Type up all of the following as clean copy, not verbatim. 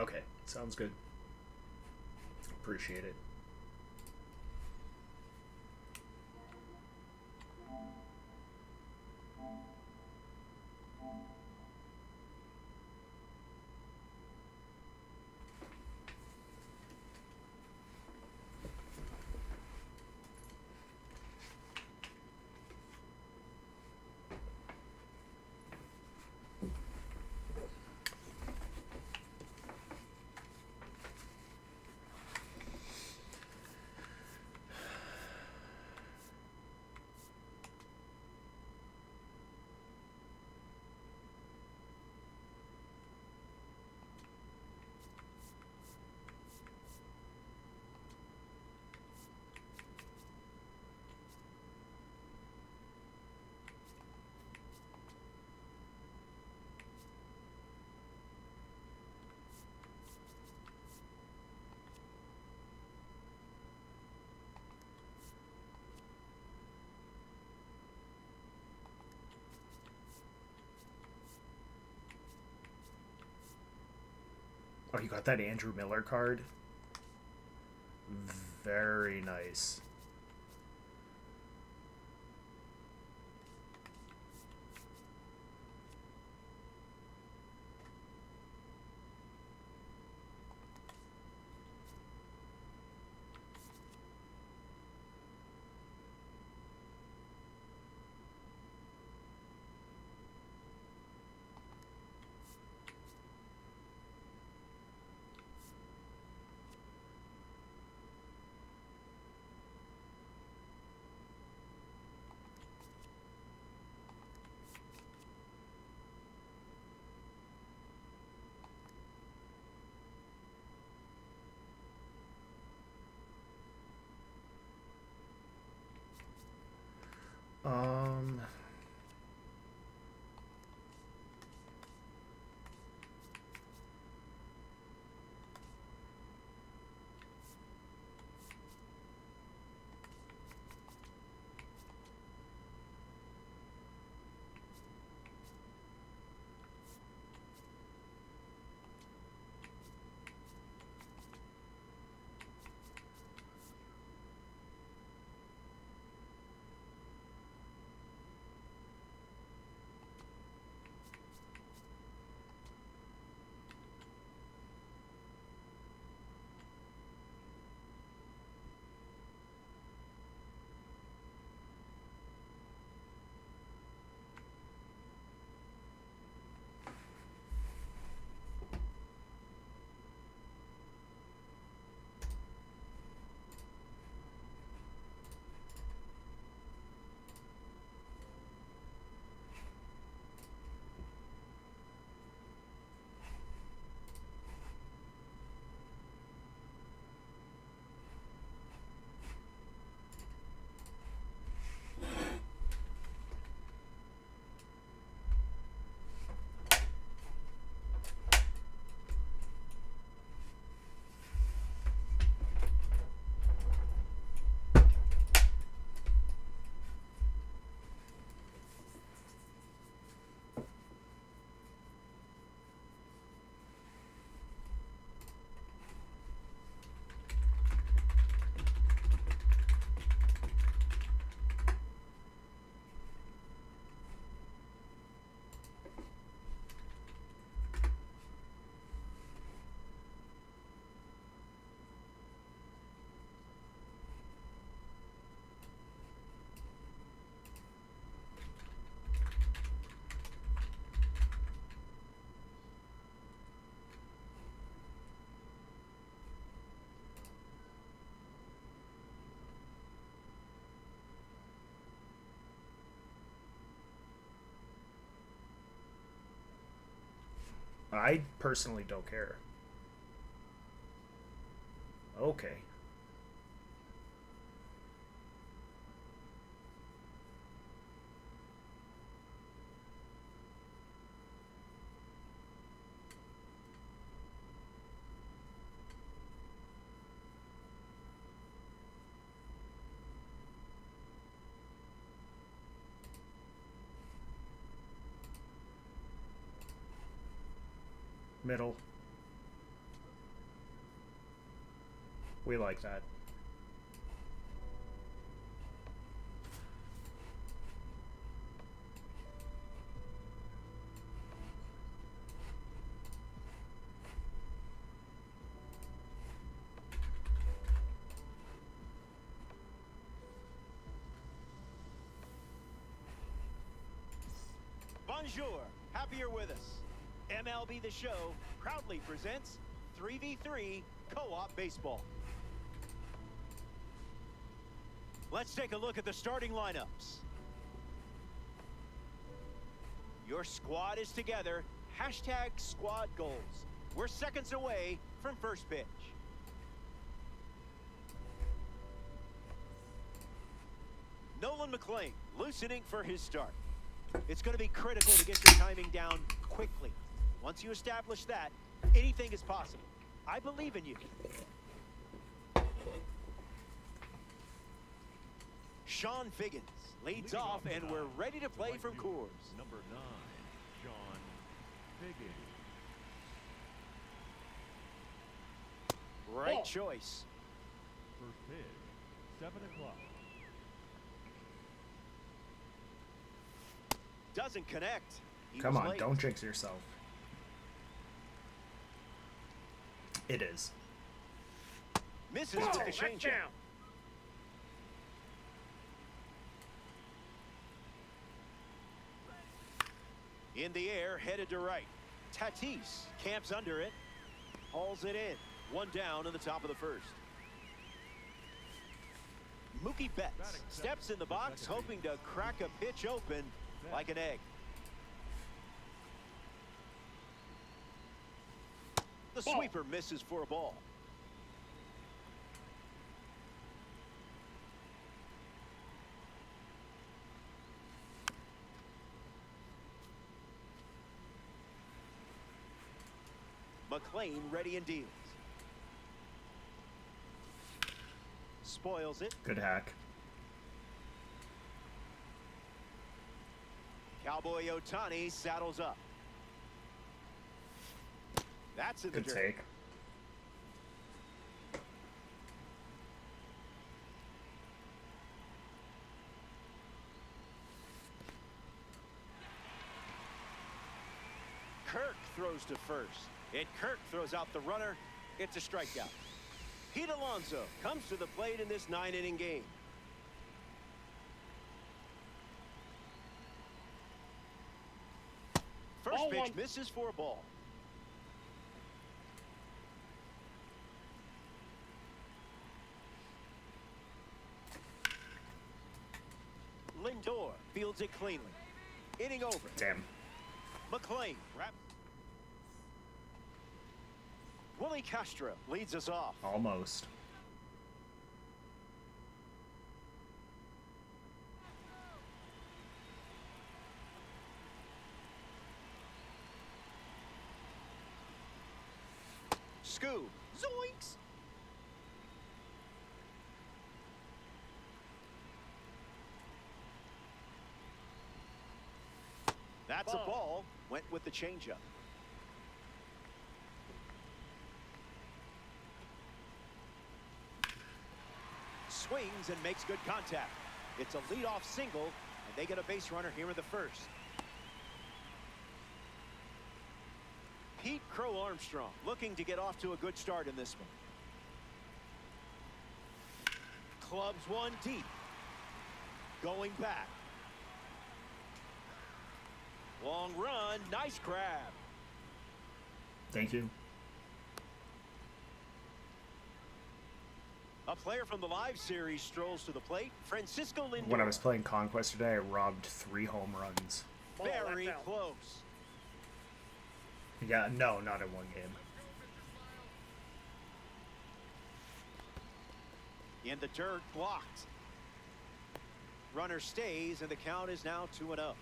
Okay, sounds good. Appreciate it. Oh, you got that Andrew Miller card? Very nice. Um, I personally don't care. Okay. Middle. We like that. Bonjour, happy you're with us. MLB The Show proudly presents 3v3 co-op baseball. Let's take a look at the starting lineups. Your squad is together. Hashtag squad goals. We're seconds away from first pitch. Nolan McLean loosening for his start. It's going to be critical to get your timing down quickly. Once you establish that, anything is possible. I believe in you. Sean Figgins leads off, and we're ready to play from Coors. Number 9, Sean Figgins. Right choice. First pitch, 7 o'clock. Doesn't connect. Come on, don't jinx yourself. It is. Misses with the changeup. In the air, headed to right. Tatis camps under it. Hauls it in. One down in the top of the first. Mookie Betts steps in the box, hoping to crack a pitch open like an egg. The sweeper misses for a ball. McLean ready and deals. Spoils it. Good hack. Cowboy Ohtani saddles up. That's in the Good dirt. take. Kirk throws to first. And Kirk throws out the runner. It's a strikeout. Pete Alonso comes to the plate in this 9-inning game. First pitch misses for a ball. Lindor fields it cleanly. Inning over. Damn. McLean. Willie Castro leads us off. Almost. Scoob. Zoinks. That's a ball. Went with the changeup. Swings and makes good contact. It's a leadoff single, and they get a base runner here in the first. Pete Crow Armstrong looking to get off to a good start in this one. Clubs one deep. Going back. Long run, nice grab. Thank you. A player from the live series strolls to the plate. Francisco Lindor. When I was playing Conquest today, I robbed 3 home runs. Very close. Yeah, no, not in one game. In the dirt, blocked. Runner stays, and the count is now 2-0.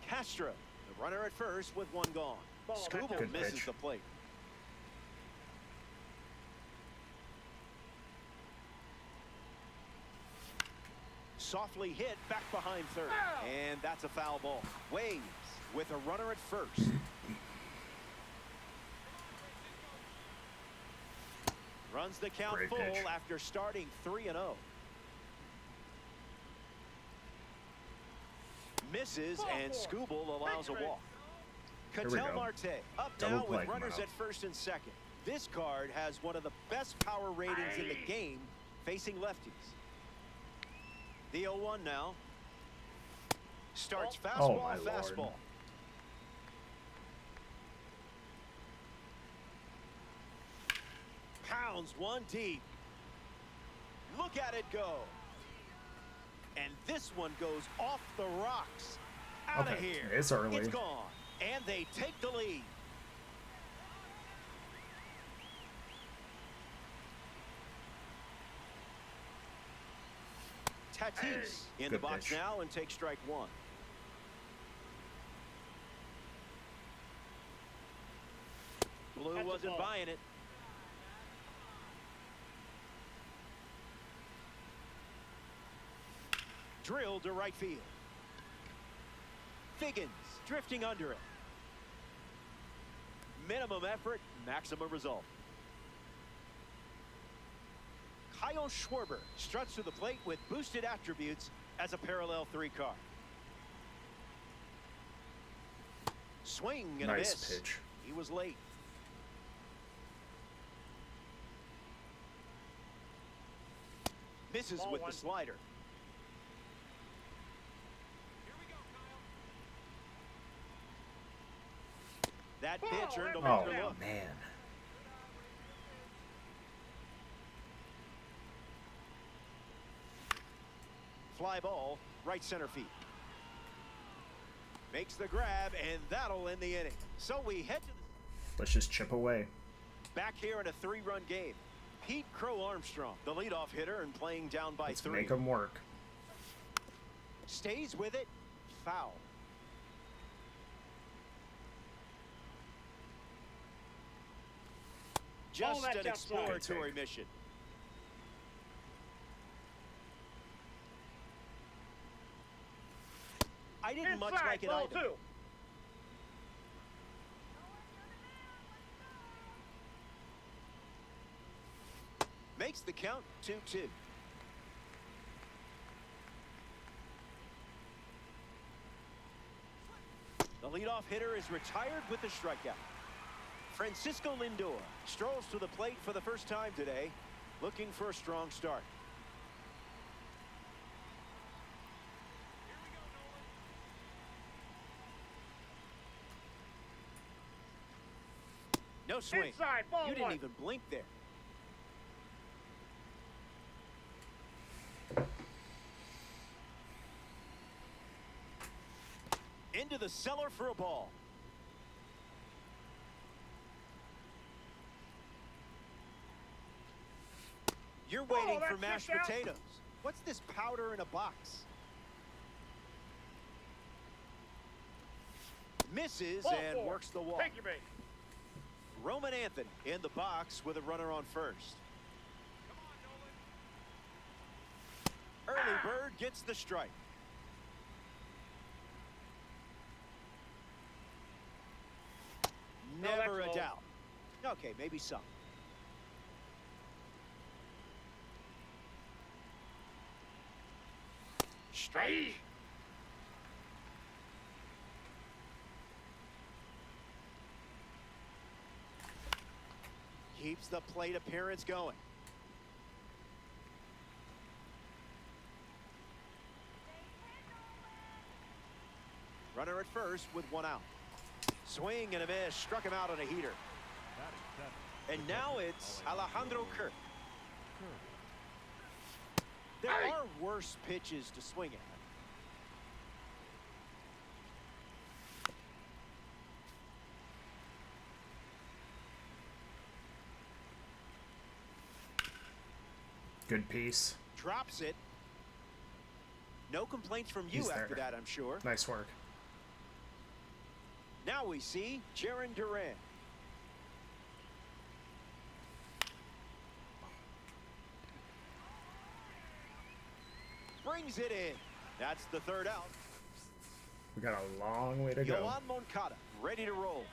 Castro, the runner at first with one gone. Scooble misses pitch. the plate. Softly hit back behind third. And that's a foul ball. Waves with a runner at first. Runs the count Great full pitch. after starting 3-0. Misses, and Skubal allows a walk. we Ketel go. Marte up Double now play with coming runners up. at first and second. This card has one of the best power ratings in the game facing lefties. The 0-1 now. Starts Oh, my fastball, Lord. fastball. Pounds one deep. Look at it go. And this one goes off the rocks. Out of Okay, here. it's early. It's gone. And they take the lead. Tatis in the Good box pitch. now and takes strike one. Blue wasn't buying it. Drilled to right field. Figgins drifting under it. Minimum effort, maximum result. Kyle Schwarber struts to the plate with boosted attributes as a parallel 3 car. Swing and a Nice miss. pitch. He was late. Misses with the slider. That pitch earned a Oh, longer look. man. Fly ball, right center field. Makes the grab, and that'll end the inning. So we head to Let's just chip away. back here in a 3-run game. Pete Crow Armstrong, the leadoff hitter, and playing down by Let's 3. make them work. Stays with it. Foul. Just that's an outside. exploratory mission. I didn't much like it ball either. 2. Makes the count 2-2. The leadoff hitter is retired with the strikeout. Francisco Lindor strolls to the plate for the first time today, looking for a strong start. No swing. Inside, ball You didn't 1. even blink there. Into the cellar for a ball. You're waiting for that's mashed missed out. potatoes. What's this powder in a box? Misses Ball and 4. works the wall. Take your bait. Roman Anthony in the box with a runner on first. Early bird gets the strike. Never that's a low. doubt. Okay, maybe some. Strike. Keeps the plate appearance going. Runner at first with 1 out. Swing and a miss. Struck him out on a heater. Batting 7. And now it's Alejandro Kirk. Kirk. There are worse pitches to swing at. Good piece. Drops it. No complaints from you He's after there. that, I'm sure. Nice work. Now we see Jaron Duran. Brings it in. That's the 3rd out. We got a long way to go. Yoan Moncada ready to roll.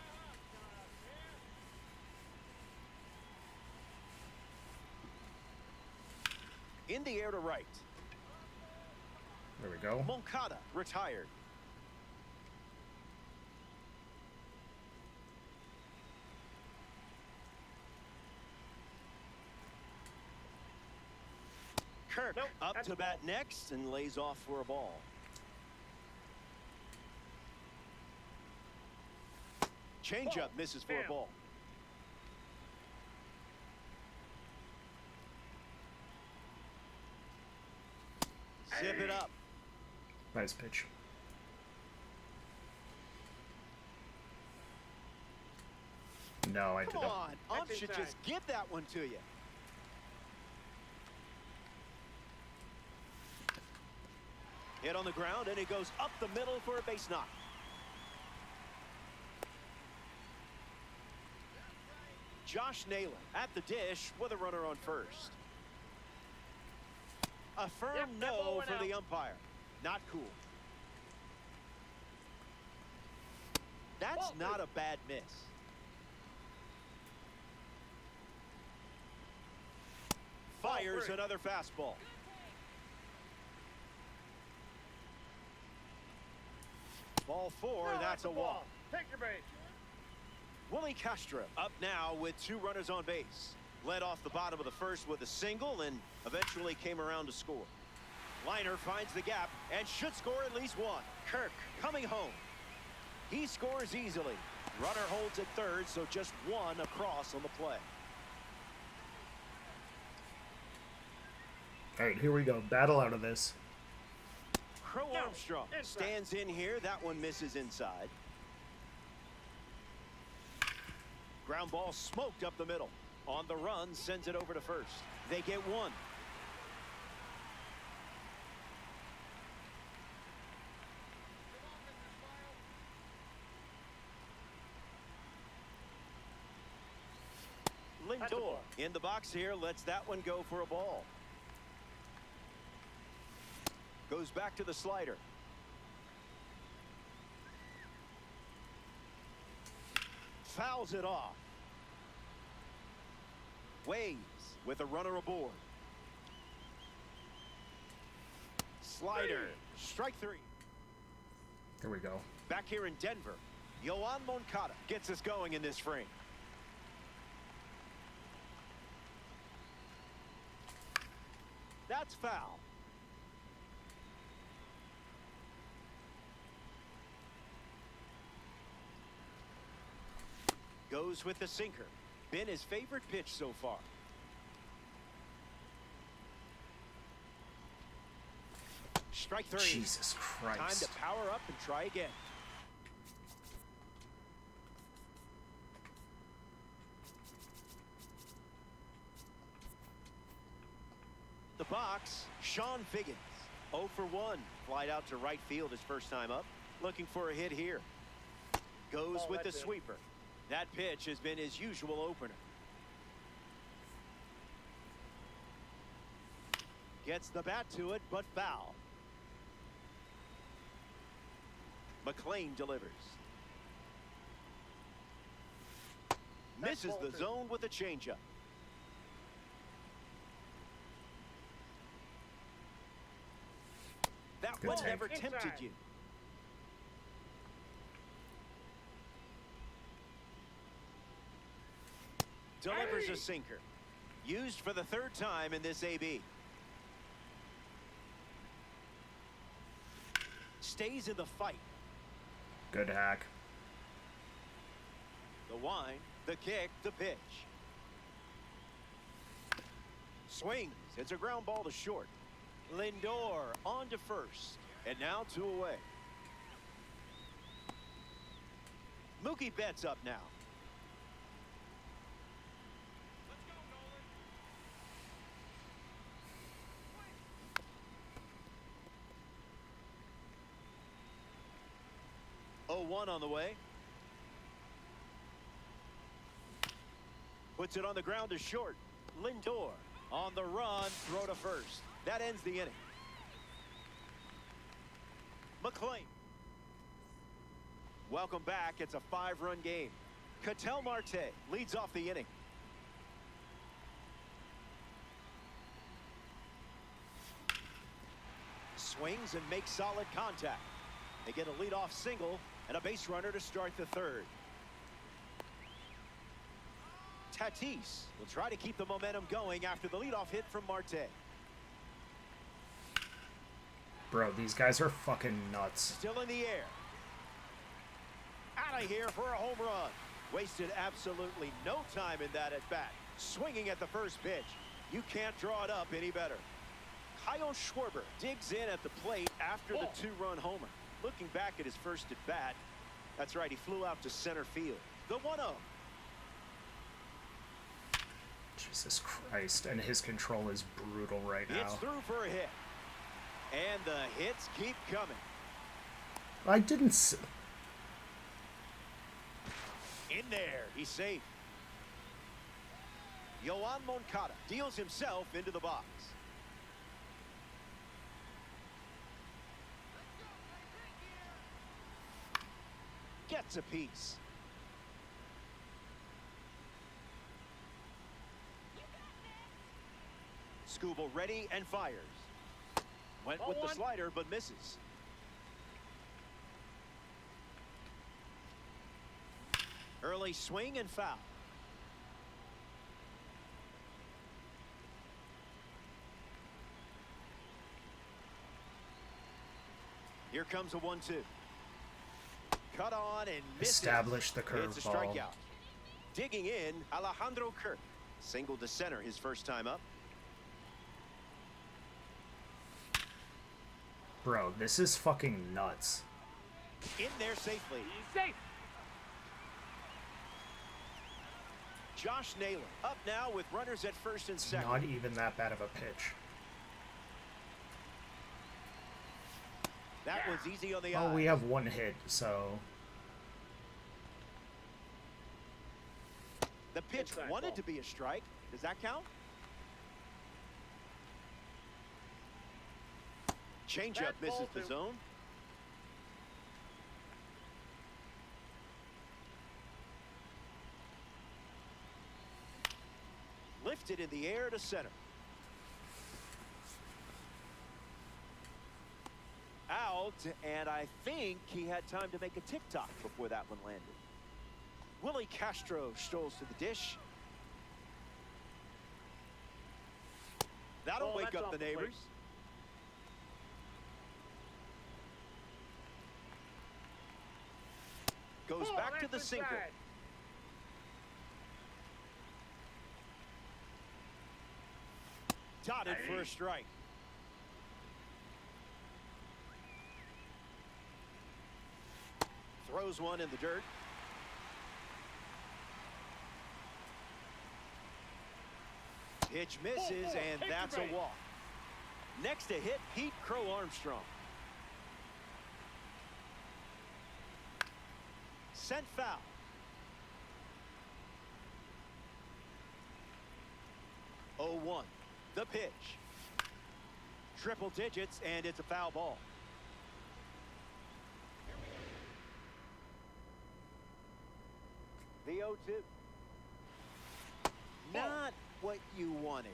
In the air to right. There we go. Moncada retired. Kirk up to bat next and lays off for a ball. Changeup misses for a ball. Zip it up. Nice pitch. No, I didn't. Come on, Ump should just give that one to you. Hit on the ground, and it goes up the middle for a base knock. Josh Naylor at the dish with a runner on first. A firm no for the umpire. Not cool. That's not a bad miss. Fires another fastball. Ball four, that's a walk. Take your base. Willie Castro up now with 2 runners on base. Led off the bottom of the first with a single and eventually came around to score. Liner finds the gap and should score at least 1. Kirk coming home. He scores easily. Runner holds at third, so just 1 across on the play. All right, here we go. Battle out of this. Crow Armstrong stands in here. That one misses inside. Ground ball smoked up the middle. On the run, sends it over to first. They get 1. Lindor in the box here, lets that one go for a ball. Goes back to the slider. Fouls it off. Waves with a runner aboard. Slider. Strike 3. Here we go. Back here in Denver, Yoan Moncada gets us going in this frame. That's foul. Goes with the sinker. Been his favorite pitch so far. Strike 3. Jesus Christ. Time to power up and try again. The box, Sean Figgins. 0 for 1. Flied out to right field his first time up. Looking for a hit here. Goes with the sweeper. That pitch has been his usual opener. Gets the bat to it, but foul. McLean delivers. Misses the zone with a changeup. That Good one take. never tempted you. Delivers a sinker. Used for the 3rd time in this AB. Stays in the fight. Good hack. The wind, the kick, the pitch. Swings. It's a ground ball to short. Lindor on to first. And now 2 away. Mookie Betts up now. One on the way. Puts it on the ground to short. Lindor on the run, throw to first. That ends the inning. McLean. Welcome back. It's a 5-run game. Ketel Marte leads off the inning. Swings and makes solid contact. They get a leadoff single and a base runner to start the third. Tatis will try to keep the momentum going after the leadoff hit from Marte. Bro, these guys are fucking nuts. Still in the air. Out of here for a home run. Wasted absolutely no time in that at bat. Swinging at the first pitch. You can't draw it up any better. Kyle Schwarber digs in at the plate after the two-run homer. Looking back at his first at bat, that's right, he flew out to center field. The 1-0. Jesus Christ, and his control is brutal right now. It's through for a hit. And the hits keep coming. I didn't... In there, he's safe. Yoan Moncada deals himself into the box. Gets a piece. Skubal ready and fires. Went with the slider but misses. Early swing and foul. Here comes a 1-2. Cut on and misses. Establish the It's a curveball. strikeout. Digging in, Alejandro Kirk. Single to center his first time up. Bro, this is fucking nuts. In there safely. He's safe. Josh Naylor up now with runners at first and second. Not even that bad of a pitch. That was easy on the eye. Oh, we have one hit, so... The pitch Inside wanted ball. to be a strike. Does that count? Changeup That's misses ball the two. zone. Lifted in the air to center. Out, and I think he had time to make a tick-tock before that one landed. Willie Castro strolls to the dish. That'll wake that's up off the the plate. neighbors. Goes back to the single. Dotted for a strike. Throws one in the dirt. Pitch misses, and that's a walk. Next to hit, Pete Crow Armstrong. Sent foul. Oh, 1. The pitch. Triple digits, and it's a foul ball. The 0-2. Not what you wanted.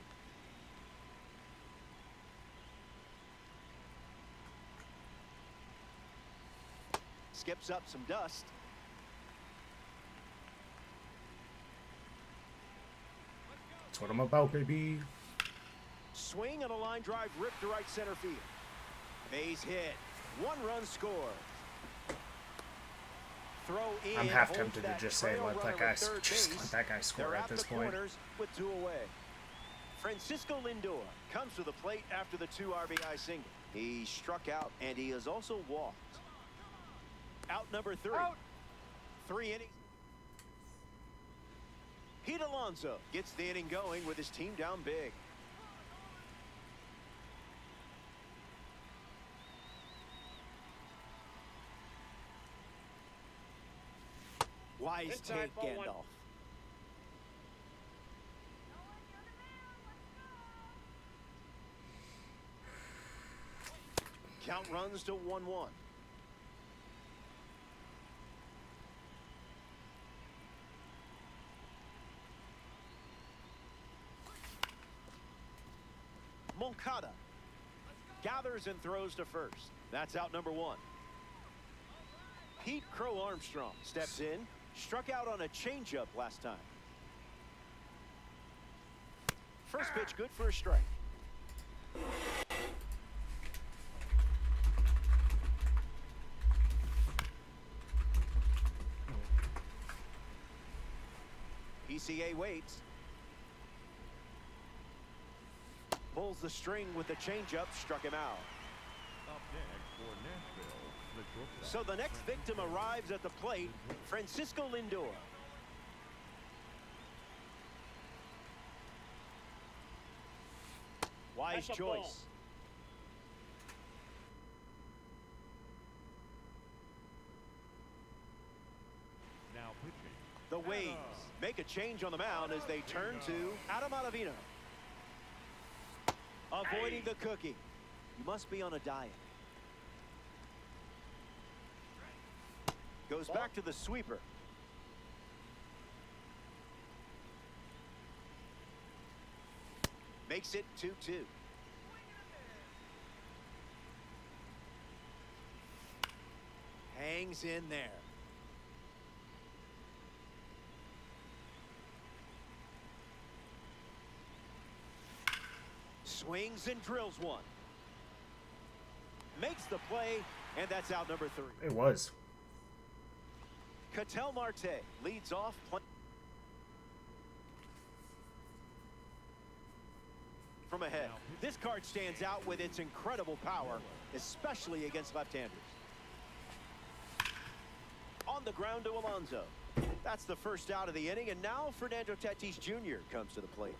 Skips up some dust. That's what I'm about, baby. Swing and a line drive ripped to right center field. Base hit. 1-run score. Throw in. I'm half holds tempted to that just say trail let that runner guy at third just base. let that guy score They're at this the point. corners with 2 away. Francisco Lindor comes to the plate after the 2 RBI single. He struck out and he has also walked. Out number 3. Out. 3 innings. Pete Alonso gets the inning going with his team down big. Wise Inside take, ball 1. Gandalf. Count runs to 1-1. Moncada gathers and throws to first. That's out number 1. Pete Crow Armstrong steps in, struck out on a changeup last time. First pitch good for a strike. PCA waits. Pulls the string with the changeup, struck him out. Up next for Nashville, the shortstop. So the next victim arrives at the plate, Francisco Lindor. Wise choice. Now pitching. The Waves make a change on the mound as they turn to Adam Ottavino. Avoiding the cookie. You must be on a diet. Goes back to the sweeper. Makes it 2-2. Hangs in there. Swings and drills one. Makes the play, and that's out number 3. It was. Ketel Marte leads off. From ahead. This card stands out with its incredible power, especially against left-handers. On the ground to Alonso. That's the first out of the inning, and now Fernando Tatis Jr. comes to the plate.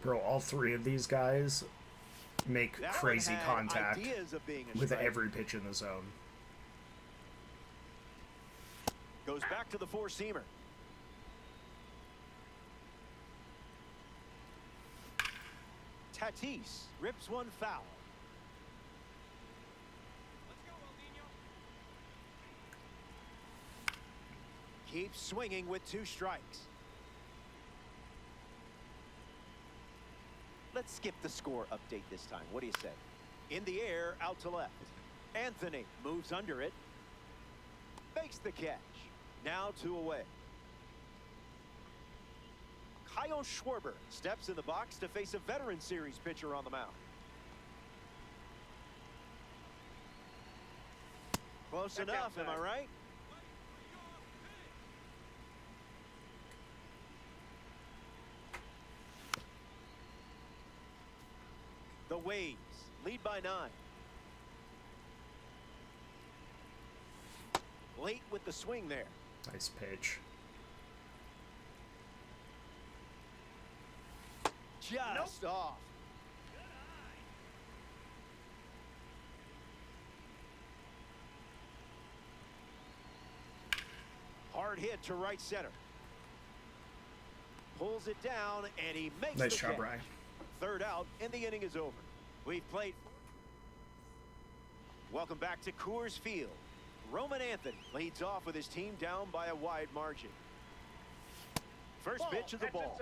Bro, all 3 of these guys make That crazy one had contact ideas of being a with strike. every pitch in the zone. Goes back to the four-seamer. Tatis rips one foul. Keeps swinging with 2 strikes. Let's skip the score update this time. What do you say? In the air, out to left. Anthony moves under it. Makes the catch. Now 2 away. Kyle Schwarber steps in the box to face a veteran series pitcher on the mound. Close enough, am I right? The Waves lead by 9. Late with the swing there. Nice pitch. Just off. Hard hit to right center. Pulls it down, and he makes Nice the job, catch. Ryan. 3rd out, and the inning is over. We've played. Welcome back to Coors Field. Roman Anthony leads off with his team down by a wide margin. First pitch of the ball.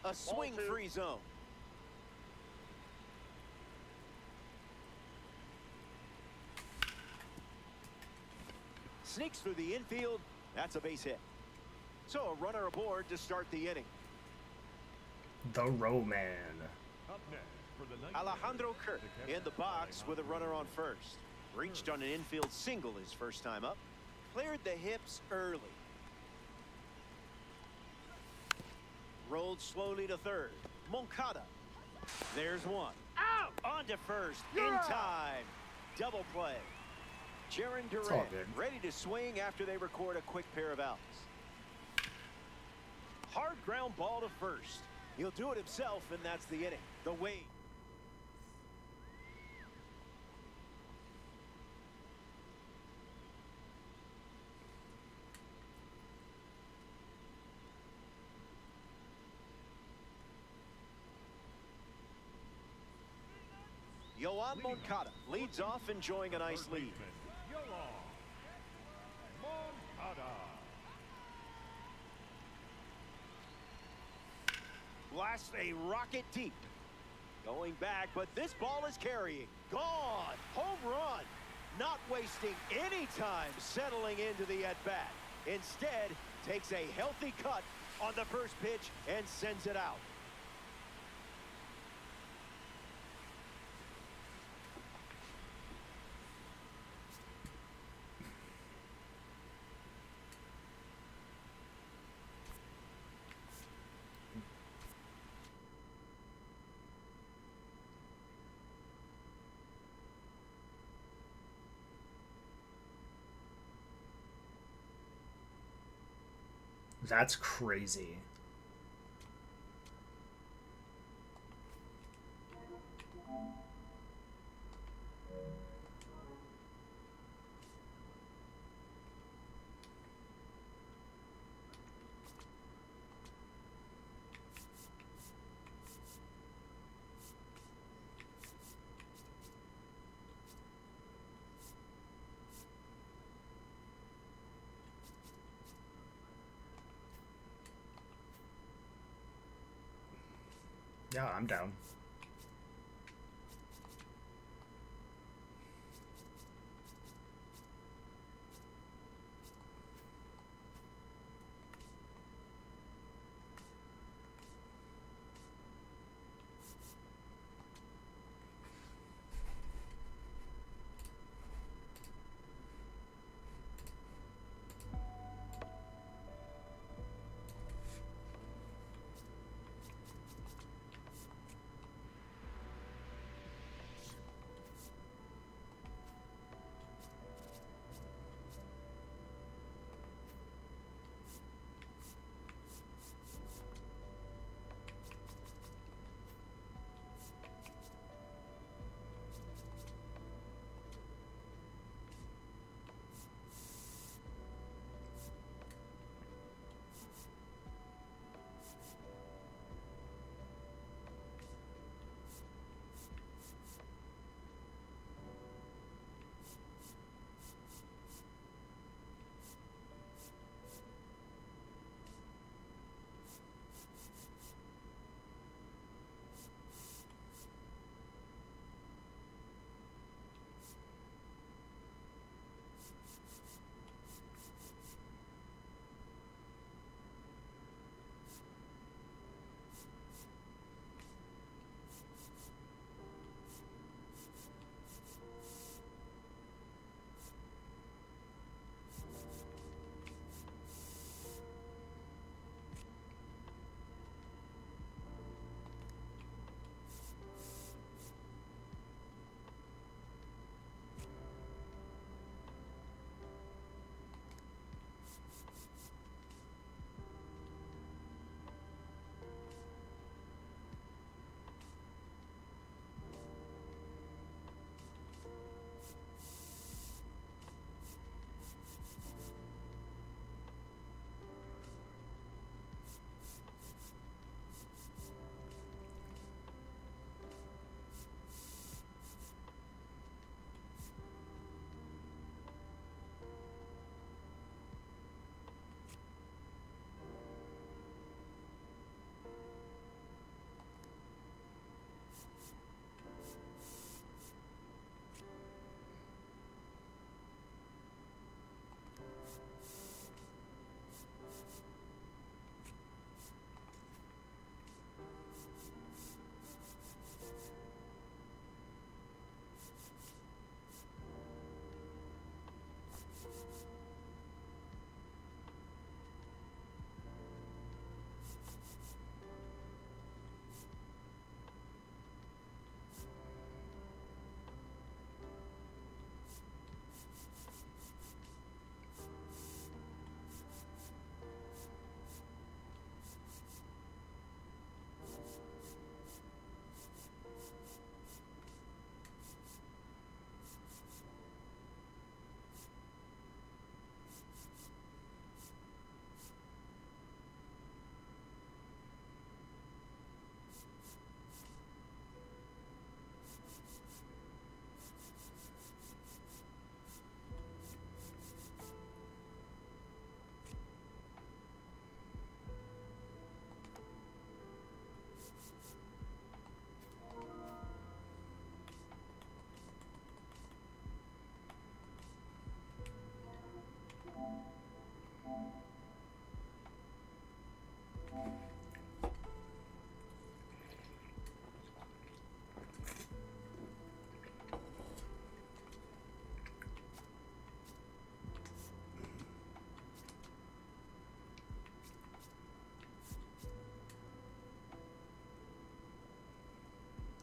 A swing-free zone. Sneaks through the infield. That's a base hit. So a runner aboard to start the inning. The Roman. Up next for the ninth Alejandro inning, Kirk the in the box with a runner on first. Reached on an infield single his first time up. Cleared the hips early. Rolled slowly to third. Moncada. There's one. Out! On to first. In time. Double play. Jaron all Durant good. ready to swing after they record a quick pair of outs. Hard ground ball to first. He'll do it himself, and that's the inning. The Wave. Yoan Moncada leads off, enjoying a nice third lead. baseman, Yoan Moncada. blasts a rocket deep. Going back, but this ball is carrying. Gone. Home run. Not wasting any time settling into the at-bat. Instead, takes a healthy cut on the first pitch and sends it out. That's crazy. Yeah, I'm down.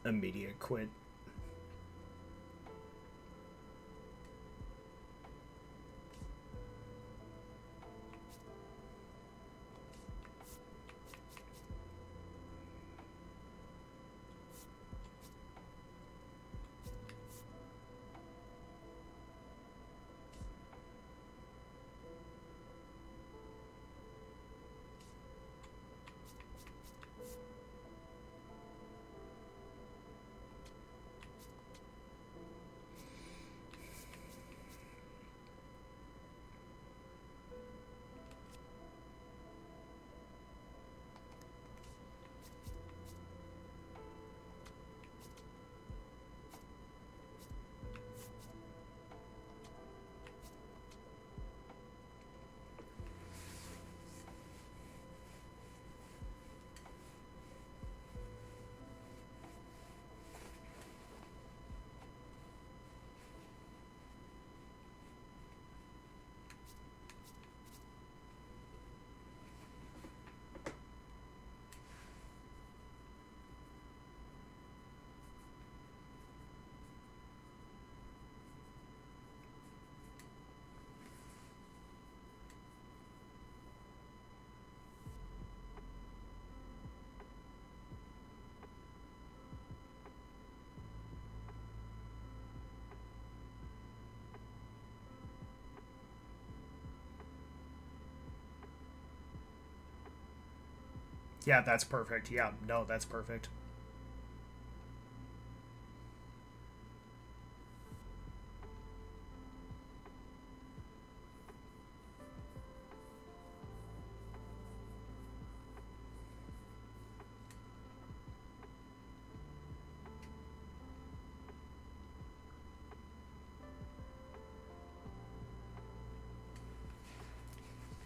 Immediate quit. Yeah, that's perfect. Yeah, no, that's perfect.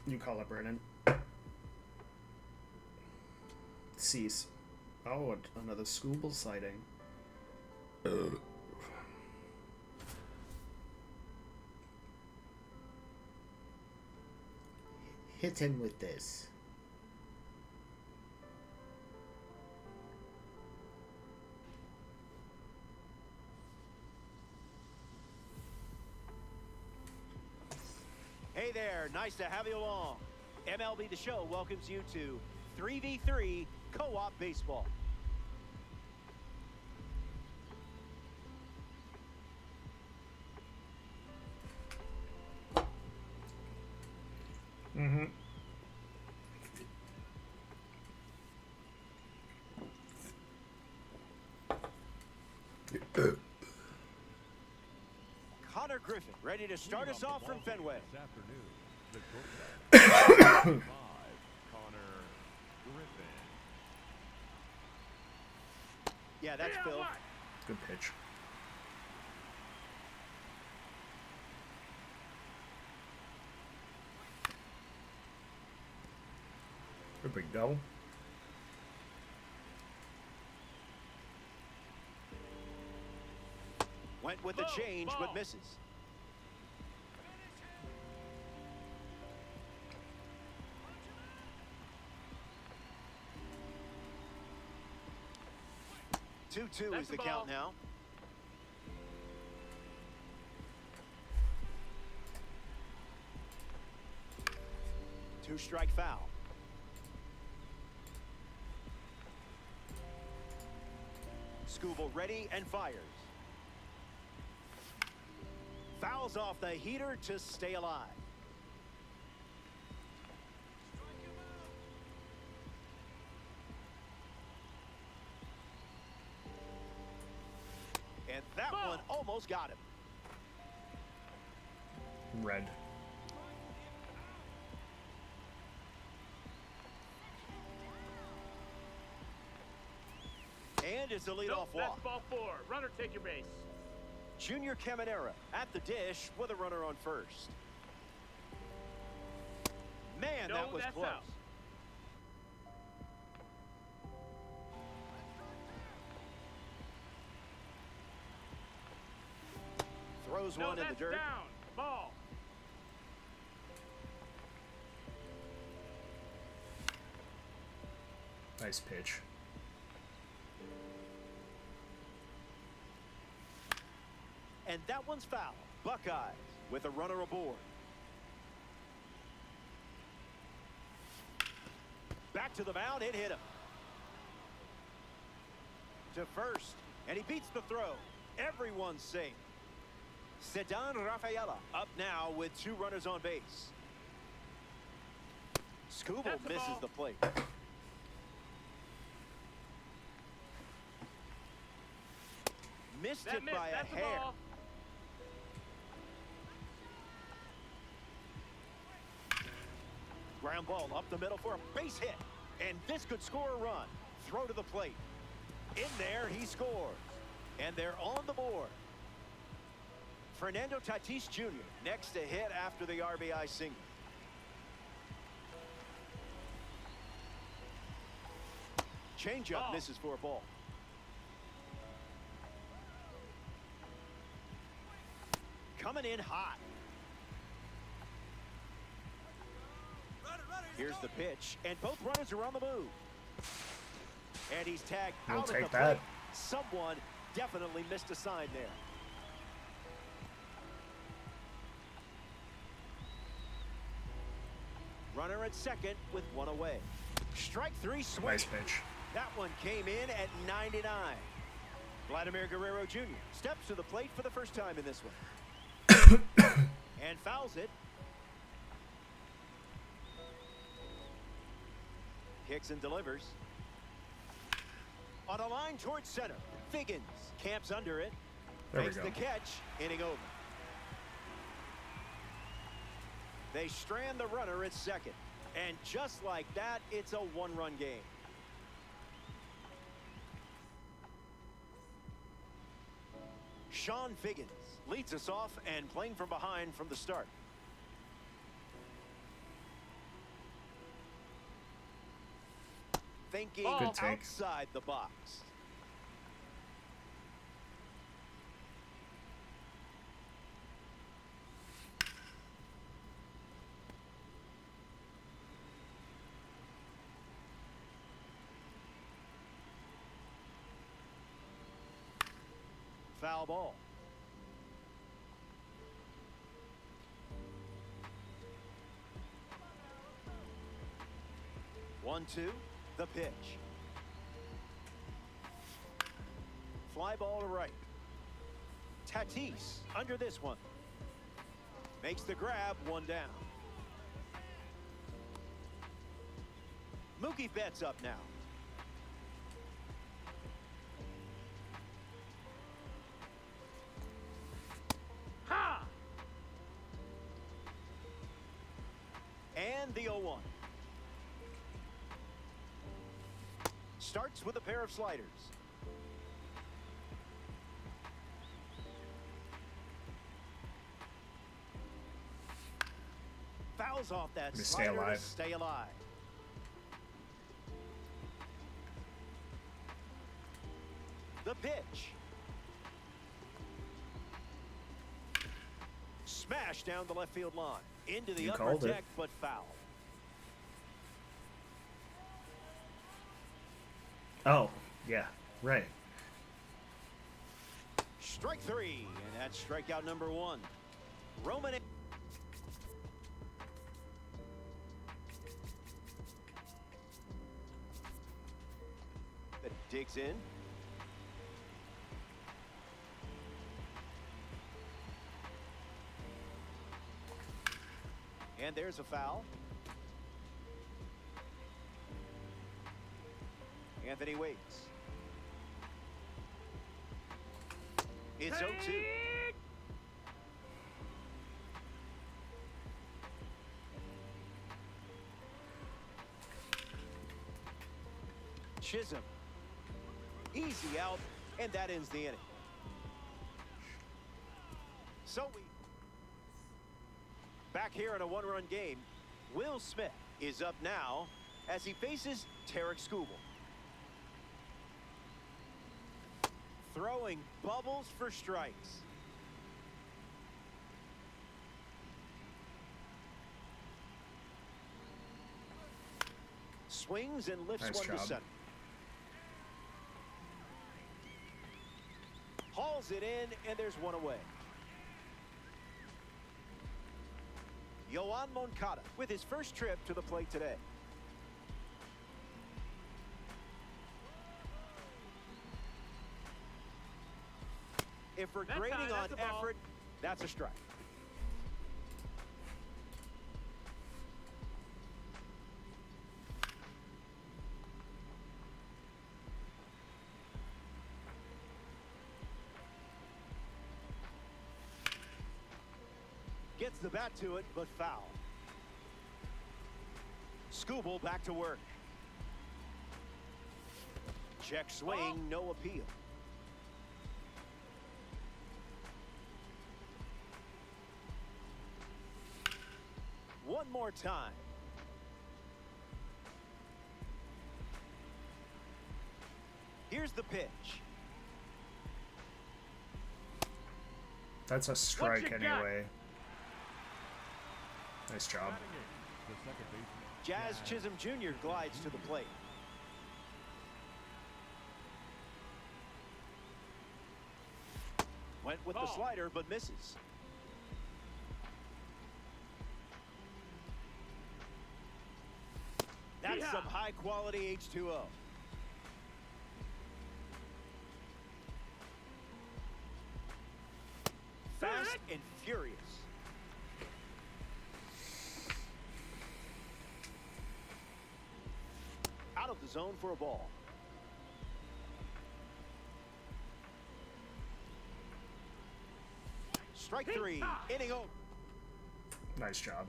You call it, Brennan. Cease. Oh, another Scooble sighting. Hit him with this. Hey there, nice to have you along. MLB The Show welcomes you to 3v3 co-op baseball. Mm-hmm. Connor Griffin ready to start us off from Fenway. This afternoon, the shortstop. 5, Connor Griffin. Yeah, that's Phil. Good pitch. There we go. Went with the change, but misses. Two is the count now. Two-strike foul. Scooble ready and fires. Fouls off the heater to stay alive. And that one almost got him. Red. And it's a leadoff walk. That's ball 4. Runner, take your base. Junior Caminera at the dish with a runner on first. Man, No, that was that's close. out. Throws No, one in the that's dirt. down. Ball. Nice pitch. and that one's foul. Buckeyes with a runner aboard. Back to the mound, it hit him. To first, and he beats the throw. Everyone's safe. Sedan Rafaela up now with 2 runners on base. Skubal misses the plate. Missed it by a hair. Ground ball up the middle for a base hit. And this could score a run. Throw to the plate. In there, he scores. And they're on the board. Fernando Tatis Jr. next to hit after the RBI single. Changeup misses for a ball. Coming in hot. Here's the pitch, and both runners are on the move. And he's tagged out at the plate. Someone definitely missed a sign there. Runner at second with 1 away. Strike 3 swing. Nice pitch. That one came in at 99. Vladimir Guerrero Jr. steps to the plate for the first time in this one. And fouls it. Kicks and delivers. On a line towards center. Figgins camps under it. Makes the catch. Inning over. They strand the runner at second. And just like that, it's a 1-run game. Sean Figgins leads us off and playing from behind from the start. Thinking outside the box. Foul ball. One, two, the pitch. Fly ball to right. Tatis under this one. Makes the grab, 1 down. Mookie Betts up now. Ha! And the 0-1. Starts with a pair of sliders. Fouls off that slider to stay alive. The pitch. Smash down the left field line. Into the upper deck, but foul. Oh, yeah, right. Strike 3, and that's strikeout number 1. Roman. That digs in. And there's a foul. Anthony waits. It's 0-2. Chisholm. Easy out, and that ends the inning. So we back here in a 1-run game. Will Smith is up now as he faces Tarek Skubal. Throwing bubbles for strikes. Swings and lifts one to center. Hauls it in, and there's 1 away. Yoan Moncada with his first trip to the plate today. If we're That's grading high, on that's a ball. effort, that's a strike. Gets the bat to it, but foul. Skubal back to work. Check swing, no appeal. One more time. Here's the pitch. That's a strike you got? anyway. Nice job. Batting in, the second baseman. Jazz Chisholm Jr. glides to the plate. Went with the Ball. slider, but misses. That's Yeah. some high-quality H2O. Fast and furious. Out of the zone for a ball. Strike three, inning over. Nice job.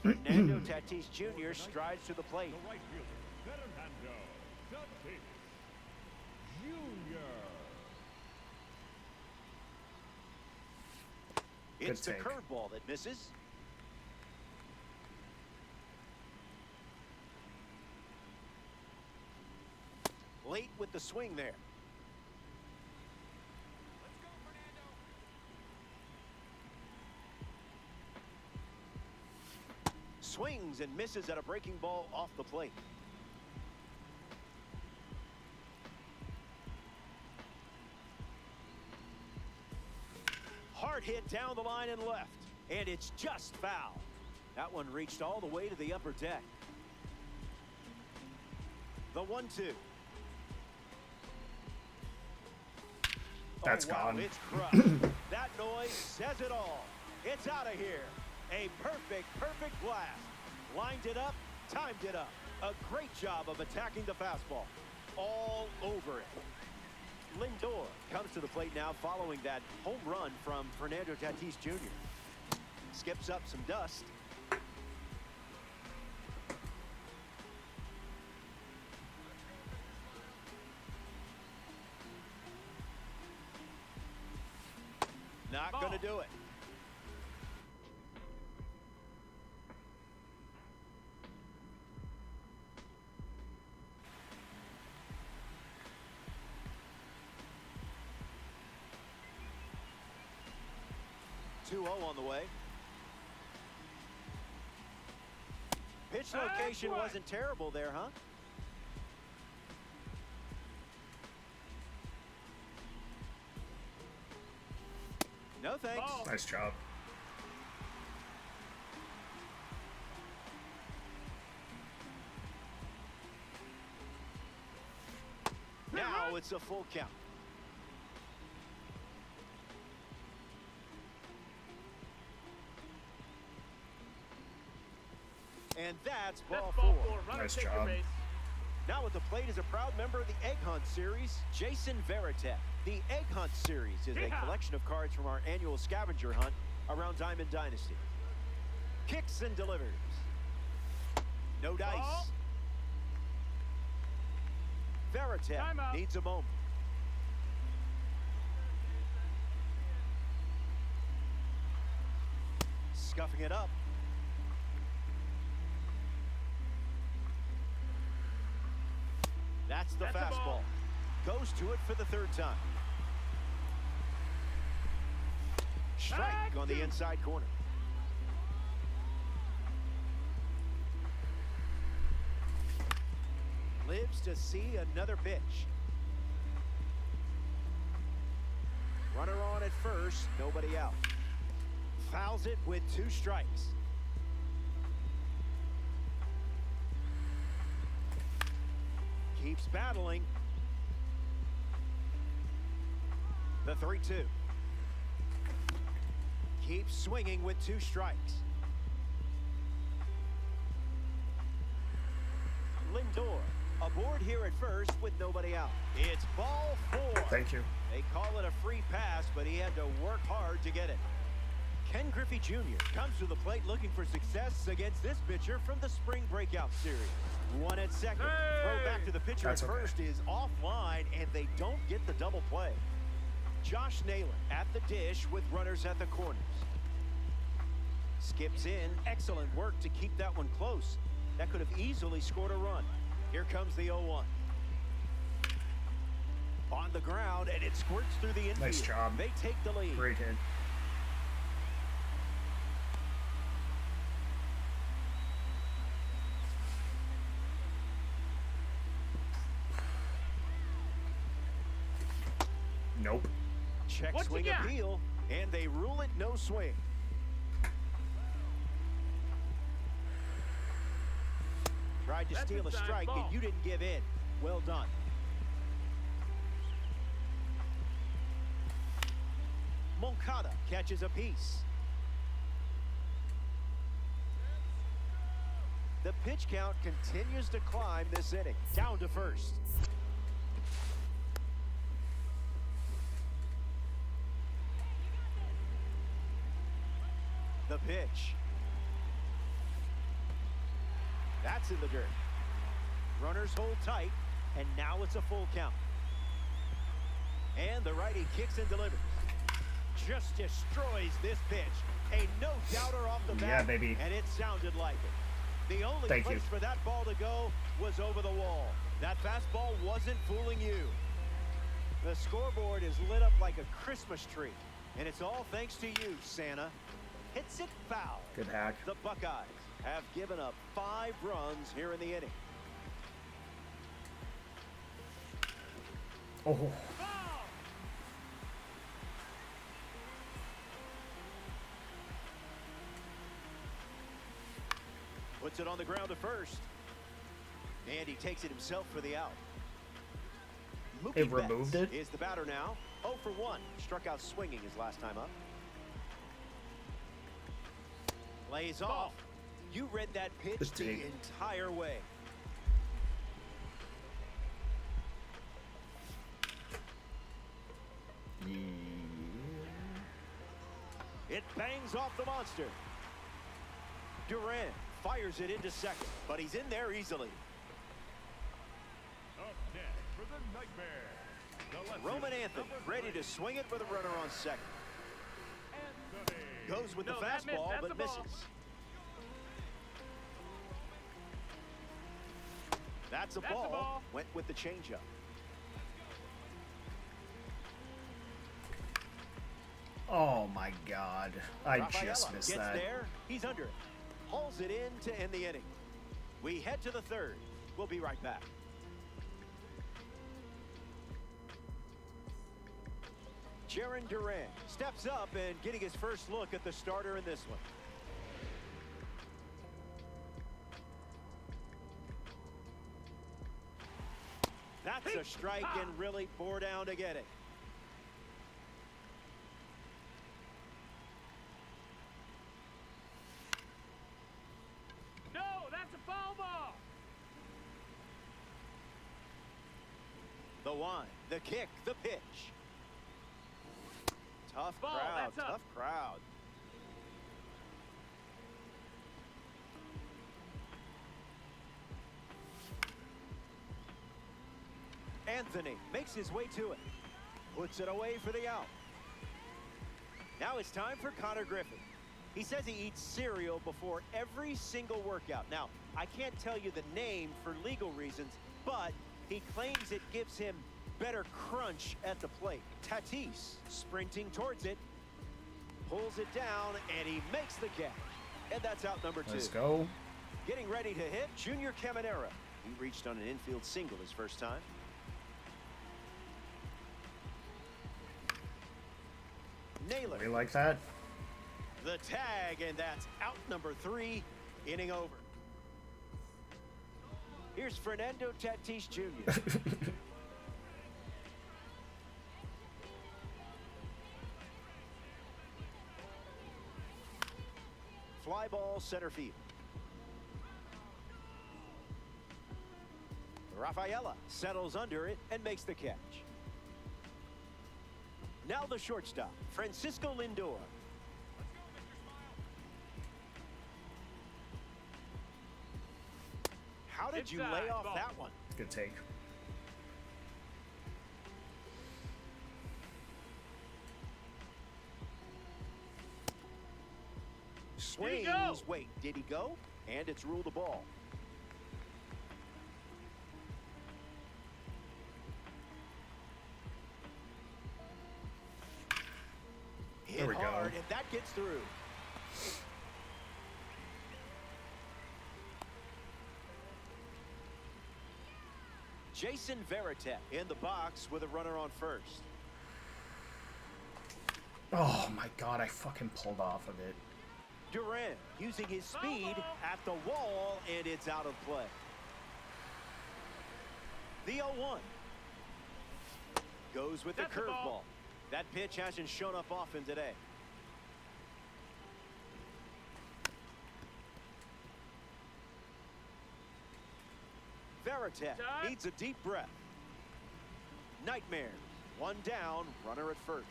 Fernando Tatis Jr. strides to the plate. The right fielder, Fernando Tatis Jr. It's the take. curveball that misses. Late with the swing there. Swings and misses at a breaking ball off the plate. Hard hit down the line and left, and it's just foul. That one reached all the way to the upper deck. The 1-2. That's oh, wow, gone. It's crushed. That noise says it all. It's out of here. A perfect blast. Lined it up, timed it up. A great job of attacking the fastball. All over it. Lindor comes to the plate now following that home run from Fernando Tatis Jr. Skips up some dust. Not going to do it. On the way. Pitch location wasn't terrible there, huh? No thanks. Nice job. Now it's a full count. And that's ball four. Nice job. Now at the plate is a proud member of the Egg Hunt Series, Jason Veritek. The Egg Hunt Series is a collection of cards from our annual scavenger hunt around Diamond Dynasty. Kicks and delivers. No dice. Veritek needs a moment. Scuffing it up. That's the fastball. Goes to it for the third time. Strike on the inside corner. Lives to see another pitch. Runner on at first, nobody out. Fouls it with 2 strikes. Keeps battling. The 3-2. Keeps swinging with 2 strikes. Lindor aboard here at first with nobody out. It's ball 4. Thank you. They call it a free pass, but he had to work hard to get it. Ken Griffey Jr. comes to the plate looking for success against this pitcher from the spring breakout series. 1 at second. Hey! Throw back to the pitcher That's at okay. first is offline, and they don't get the double play. Josh Naylor at the dish with runners at the corners. Skips in. Excellent work to keep that one close. That could have easily scored a run. Here comes the 0-1. On the ground, and it squirts through the infield. Nice job. They take the lead. Great hit. Nope. Check What you swing got? appeal, and they rule it no swing. Tried to That's steal a inside strike, ball. and you didn't give in. Well done. Moncada catches a piece. The pitch count continues to climb this inning. Down to first. The pitch. That's in the dirt. Runners hold tight, and now it's a full count. And the righty kicks and delivers. Just destroys this pitch. A no-doubter off the bat. Yeah, baby. And it sounded like it. The only Thank place you. for that ball to go was over the wall. That fastball wasn't fooling you. The scoreboard is lit up like a Christmas tree. And it's all thanks to you, Santa. Hits it foul. Good hack. The Buckeyes have given up 5 runs here in the inning. Oh, Ball. Puts it on the ground at first. And he takes it himself for the out. Mookie It removed Betts it? is the batter now. 0 for 1. Struck out swinging his last time up. Lays off. You read that pitch Just the take it. entire way. It bangs off the monster. Durant fires it into second, but he's in there easily. Up next for the Nightmare. The left Roman fielder, Anthony number ready 3, to swing it with a runner on second. Anthony. Goes with No, the that missed. fastball, That's but the ball. misses. That's a That's a ball. ball. Went with the changeup. oh my God. I just Rafaela missed gets that. there. He's under it. Hauls it in to end the inning. We head to the third. We'll be right back. Jaron Durant steps up and getting his first look at the starter in this one. That's a strike and really bore down to get it. No, that's a foul ball. The one, the kick, the pitch. Tough Ball, crowd, that's up. tough crowd. Anthony makes his way to it. Puts it away for the out. Now it's time for Connor Griffin. He says he eats cereal before every single workout. Now, I can't tell you the name for legal reasons, but he claims it gives him better crunch at the plate. Tatis sprinting towards it, pulls it down, and he makes the catch. And that's out number 2. Let's go. Getting ready to hit Junior Caminera. He reached on an infield single his first time. Naylor, We like that. the tag, and that's out number 3, inning over. Here's Fernando Tatis Jr. Fly ball center field. Rafaela settles under it and makes the catch. Now the shortstop, Francisco Lindor. How did you lay off that one? Good take. Swings. Wait, did he go? And it's ruled a ball. There we Hit hard, go. and that gets through. Jason Varitek in the box with a runner on first. Oh my god, I fucking pulled off of it. Duran using his speed at the wall, and it's out of play. The 0-1 goes with the curveball. That pitch hasn't shown up often today. Varitek needs a deep breath. Nightmares. One down, runner at first.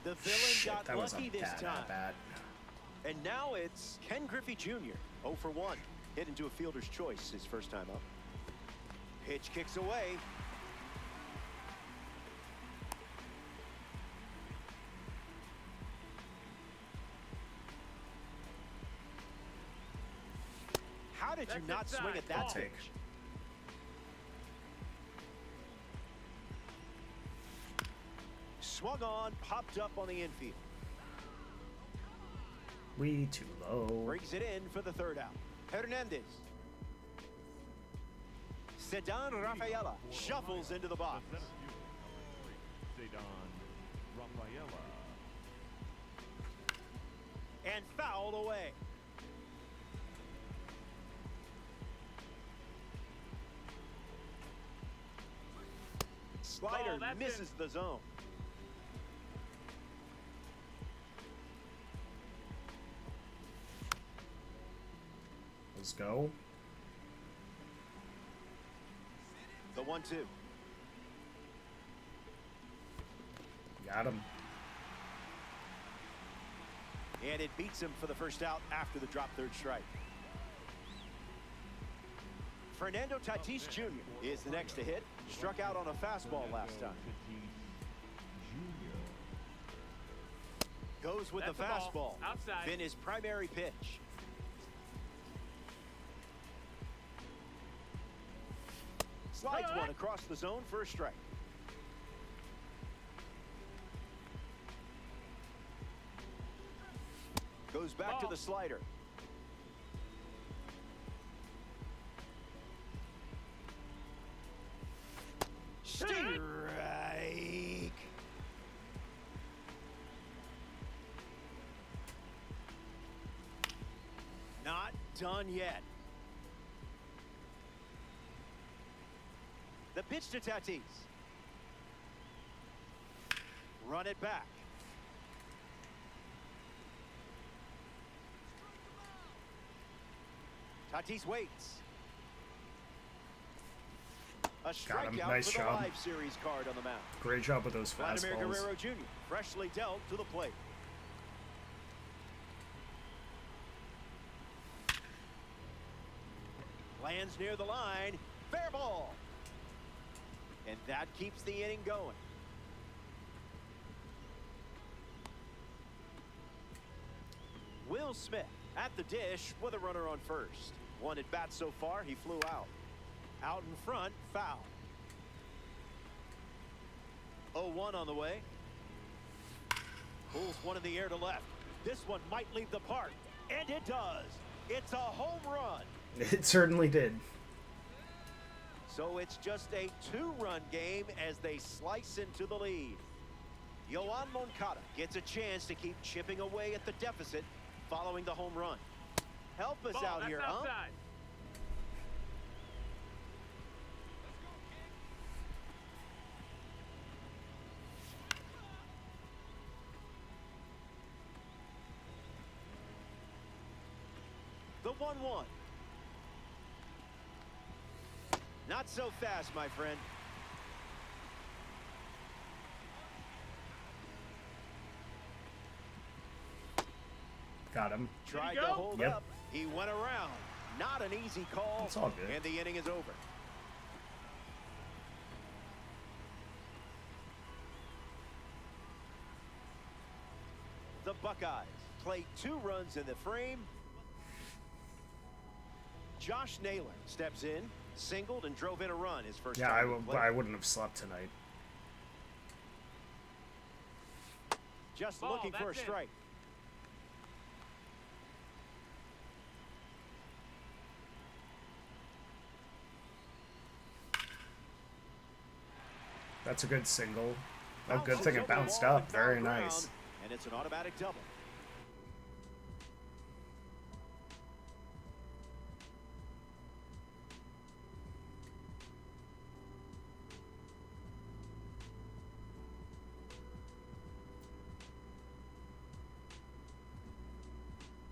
The villain Shit, got that was lucky a this time. bad. And now it's Ken Griffey Jr. 0 for 1. Hit into a fielder's choice his first time up. Pitch kicks away. How did you not swing at that pitch? Swung on, popped up on the infield. We too low. Brings it in for the third out. Hernandez. Sedan Rafaela shuffles into the box. Sedan Rafaela. And fouled away. Slider misses the zone. Let's go. The 1-2. Got him. And it beats him for the first out after the drop third strike. Fernando Tatis Jr. is the next to hit. Struck out on a fastball last time. Goes with the fastball. Been his primary pitch. Slides one across the zone for a strike. Goes back to the slider. Strike. Not done yet. The pitch to Tatis. Run it back. Tatis waits. A strikeout Nice for the job. live series card on the mound. Great job with those Vladimir fastballs. Guerrero Jr. freshly dealt to the plate. Lands near the line. Fair ball. And that keeps the inning going. Will Smith at the dish with a runner on first. One at bat so far, he flew out. Out in front, foul. 0-1 on the way. Pulls one in the air to left. This one might leave the park. And it does. It's a home run. It certainly did. So it's just a two-run game as they slice into the lead. Yoan Moncada gets a chance to keep chipping away at the deficit following the home run. Help us out here, huh? 1-1. Not so fast, my friend. Got him. Tried go. to hold Yep. up. He went around. Not an easy call. It's all good. And the inning is over. The Buckeyes play 2 runs in the frame. Josh Naylor steps in, singled, and drove in a run his first Yeah, time. at the plate. I wouldn't have slept tonight. Just Ball, looking for a that's it. strike. That's a good single. Oh, Bounces good thing it over the bounced wall up. and Very foul ground, nice. And it's an automatic double.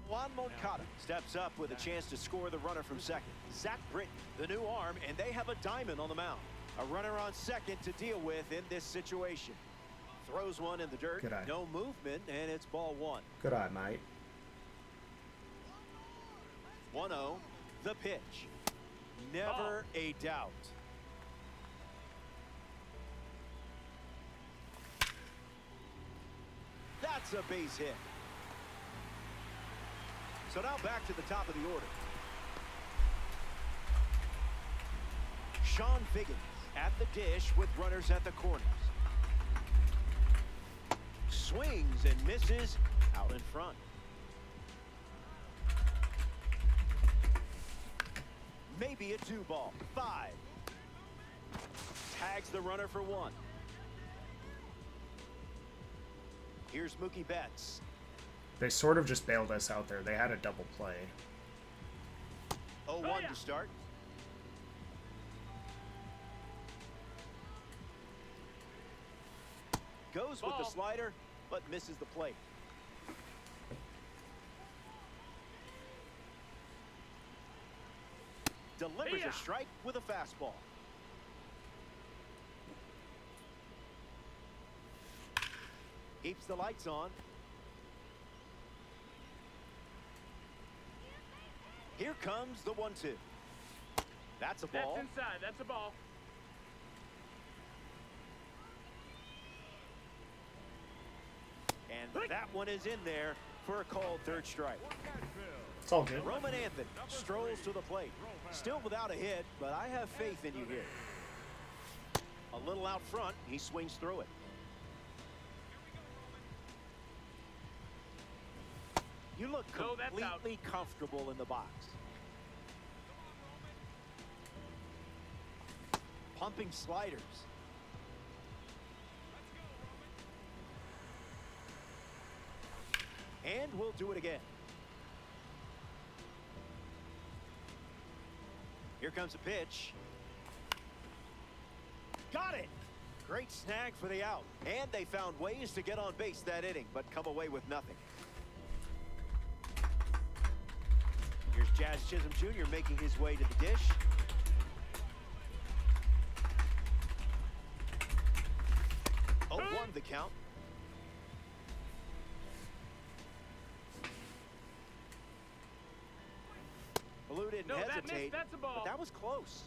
Juan Moncada steps up with a chance to score the runner from second. Zach Britton, the new arm, and they have a diamond on the mound. A runner on second to deal with in this situation. Throws one in the dirt. Good eye. No movement, and it's ball 1. Good eye, mate. 1-0, the pitch. Never a doubt. That's a base hit. So now back to the top of the order. Sean Figgins at the dish with runners at the corners. Swings and misses out in front. Maybe a 2-ball. 5. Tags the runner for 1. Here's Mookie Betts. They sort of just bailed us out there. They had a double play. 0-1 to start. Goes with the Ball. slider, but misses the plate. Delivers a strike with a fastball. Keeps the lights on. Here comes the 1-2. That's a ball. That's inside. That's a ball. And that one is in there for a called third strike. It's all good. Roman Anthony strolls to the plate. Still without a hit, but I have faith in you here. A little out front, he swings through it. You look No, that's out. completely comfortable in the box. Pumping sliders. And we'll do it again. Here comes a pitch. Got it. Great snag for the out. And they found ways to get on base that inning, but come away with nothing. Here's Jazz Chisholm Jr. making his way to the dish. Oh, 1 the count. Blue didn't No, that hesitate, missed. That's a ball. but that was close.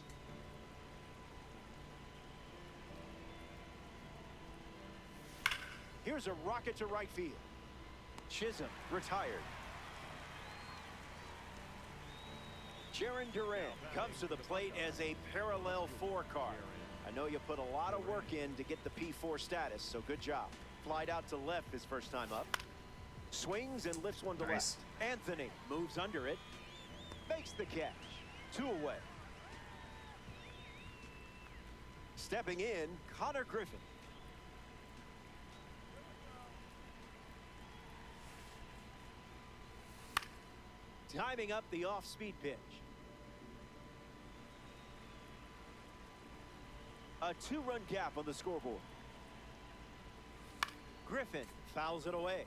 Here's a rocket to right field. Chisholm retired. Jaron Duran comes to the plate as a parallel 4 card. I know you put a lot of work in to get the P4 status, so good job. Flied out to left his first time up. Swings and lifts one to Nice. left. Anthony moves under it. Makes the catch. 2 away. Stepping in, Connor Griffin. Timing up the off-speed pitch. A 2-run gap on the scoreboard. Griffin fouls it away.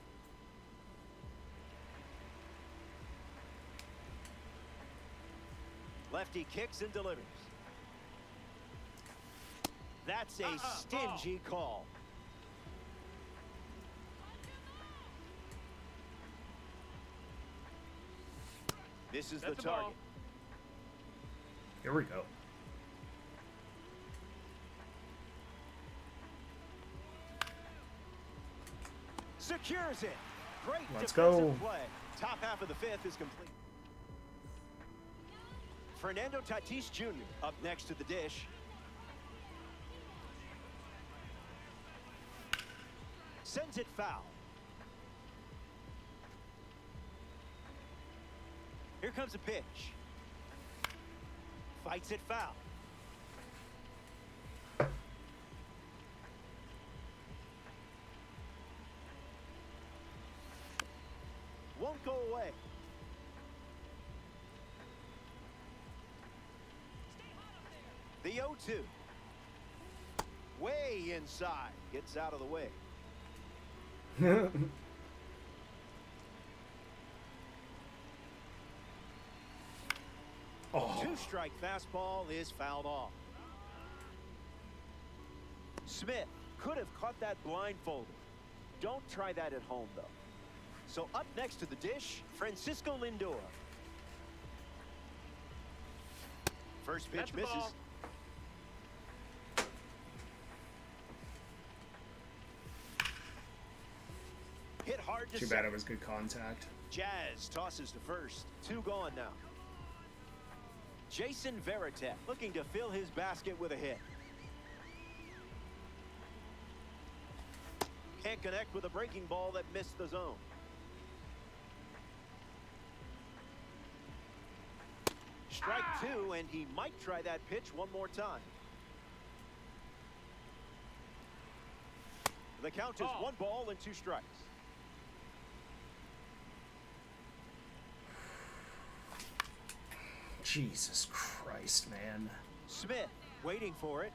Lefty kicks and delivers. That's a stingy call. This is the target. Here we go. Secures it. Great Let's defensive go. play. Top half of the fifth is complete. Fernando Tatis Jr. up next to the dish. Sends it foul. Here comes a pitch. Fights it foul. Won't go away. The 0-2. Way inside. Gets out of the way. Oh. Two-strike fastball is fouled off. Smith could have caught that blindfolded. Don't try that at home, though. So up next to the dish, Francisco Lindor. First pitch misses. Ball. Hit hard to Too bad it was good contact. Jazz tosses to first. 2 gone now. Jason Veritek looking to fill his basket with a hit. Can't connect with a breaking ball that missed the zone. Strike 2, and he might try that pitch one more time. The count is 1 ball and 2 strikes. Jesus Christ, man. Smith waiting for it.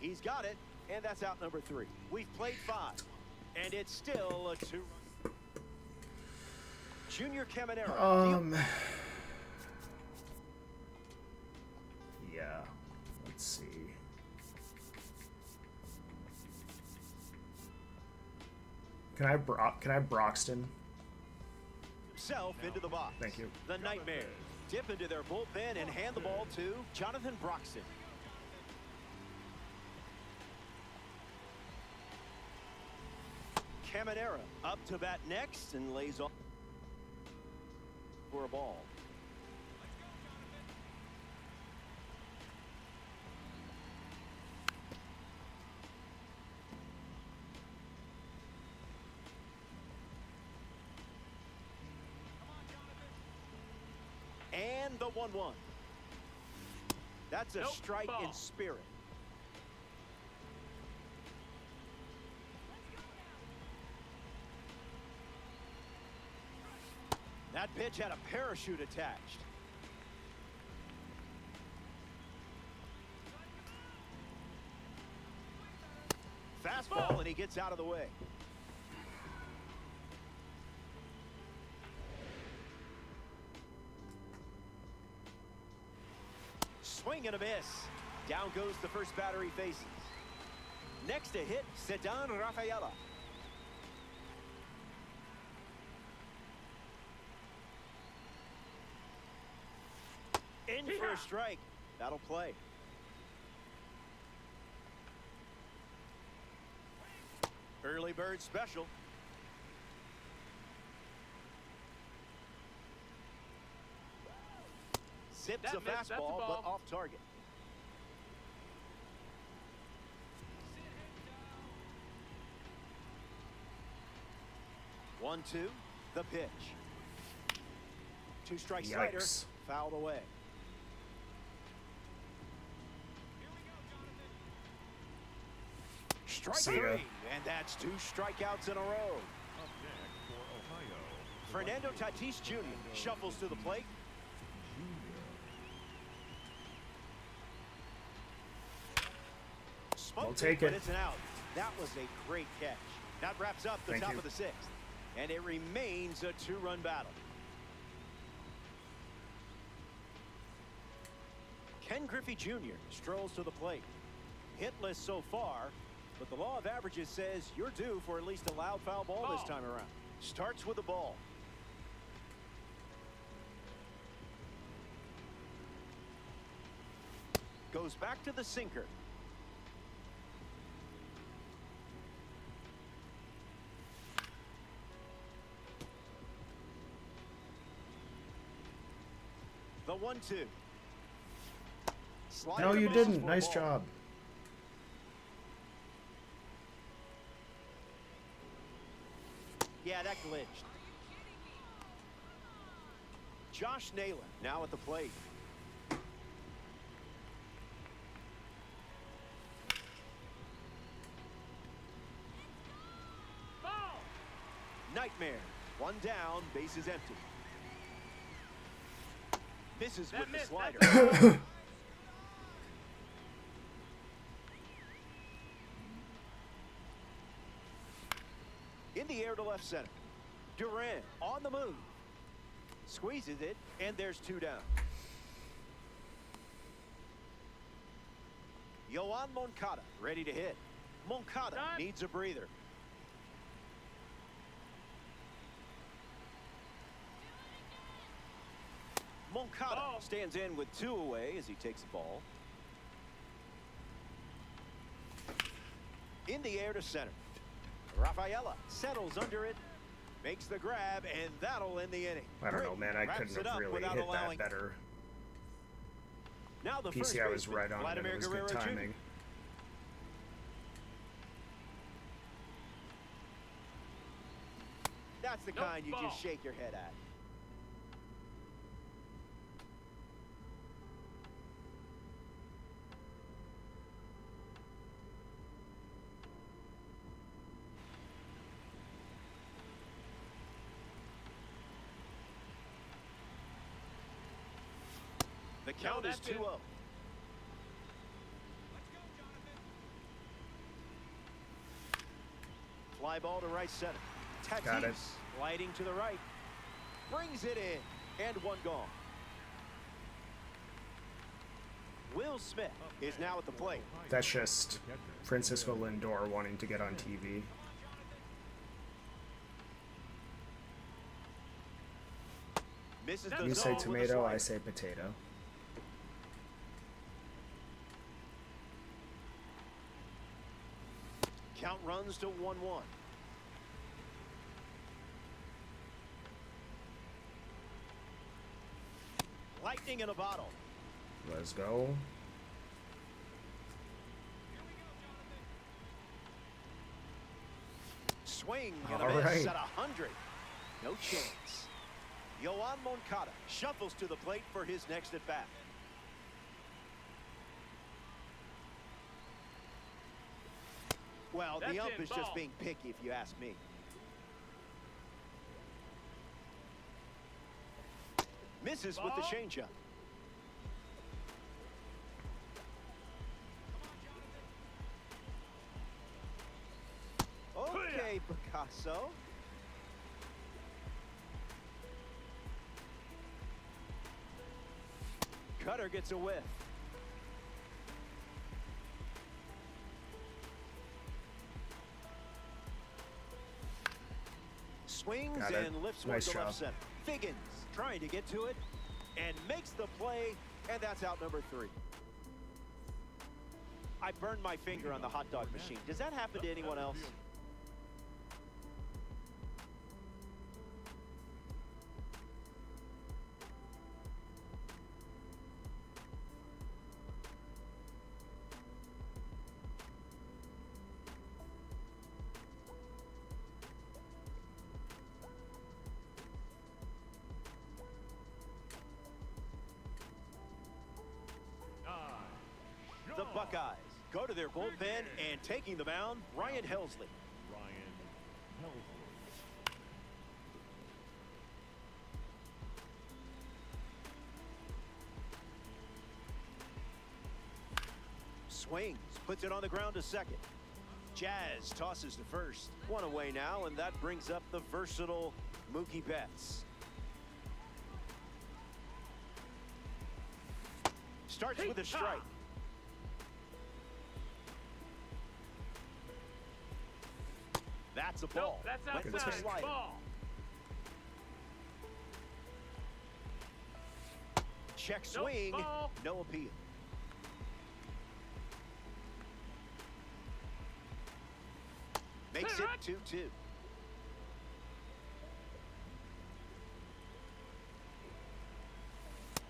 He's got it, and that's out number 3. We've played 5, and it's still a 2. Junior Caminero. Yeah. Let's see. Can I Broxton? Himself into the box. Thank you. The Nightmare dip into their bullpen and hand the ball to Jonathan Broxton. Caminero up to bat next and lays off for a ball. And the 1-1. That's a strike in spirit. That pitch had a parachute attached. Fastball, and he gets out of the way. Swing and a miss. Down goes the first batter he faces. Next to hit, Ceddanne Rafaela. In for a strike. That'll play. Early bird special. Zips a fastball, but off target. One, two, the pitch. 2 strike slider, fouled away. Strike 3, and that's 2 strikeouts in a row. Up next for Ohio, Fernando Tatis Jr. shuffles to the plate. I'll take it. But it's an out. That was a great catch. That wraps up the top of the 6th. And it remains a 2-run battle. Ken Griffey Jr. strolls to the plate. Hitless so far, but the law of averages says you're due for at least a loud foul ball this time around. Starts with the ball. Goes back to the sinker. The 1-2. No, you didn't. Nice job. Yeah, that glitched. Josh Naylor now at the plate. Ball. Nightmare. One down, base is empty. Misses with the slider. In the air to left center. Duran on the move. Squeezes it, and there's 2 down. Yoan Moncada ready to hit. Moncada needs a breather. Moncada stands in with 2 away as he takes the ball. In the air to center. Rafaela settles under it, makes the grab, and that'll end the inning. I don't know, man. I couldn't have really hit that better. Now the PCI was right on it. It was good timing. That's the kind you just shake your head at. The count is 2-0. Fly ball to right center. Tatis sliding to the right. Brings it in. And 1 gone. Will Smith is now at the plate. That's just Francisco Lindor wanting to get on TV. Misses the You say zone tomato, I say potato. Count runs to 1-1. Lightning in a bottle. Let's go. Swing and All a miss right. at 100. No chance. Yoan Moncada shuffles to the plate for his next at bat. Well, the ump is just being picky, if you ask me. Misses with the changeup. Okay, Picasso. Cutter gets a whiff. Swings and lifts one to left center. Figgins trying to get to it and makes the play, and that's out number 3. I burned my finger on the hot dog machine. Does that happen to anyone else? The Buckeyes go to their bullpen, and taking the mound, Ryan Helsley. Swings, puts it on the ground to second. Jazz tosses to first. 1 away now, and that brings up the versatile Mookie Betts. Starts with a strike. That's a ball. Nope, that's Went with the outside. slider. Ball. Check Nope, swing. ball. No appeal. Makes it 2-2.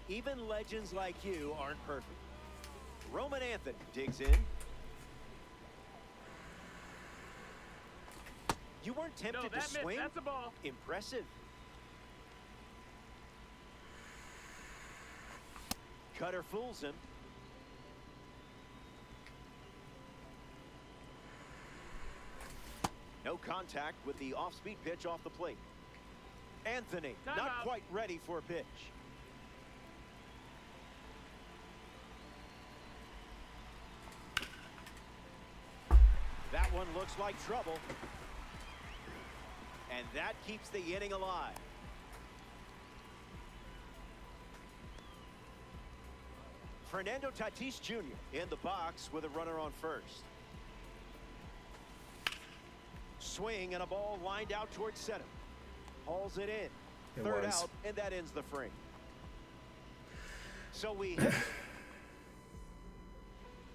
Even legends like you aren't perfect. Roman Anthony digs in. You weren't tempted No, to that swing? missed. That's a ball. Impressive. Cutter fools him. No contact with the off-speed pitch off the plate. Anthony, Time not out. quite ready for a pitch. That one looks like trouble. And that keeps the inning alive. Fernando Tatis Jr. in the box with a runner on first. Swing and a ball lined out towards center. Hauls it in. Third out, and that ends the frame. So we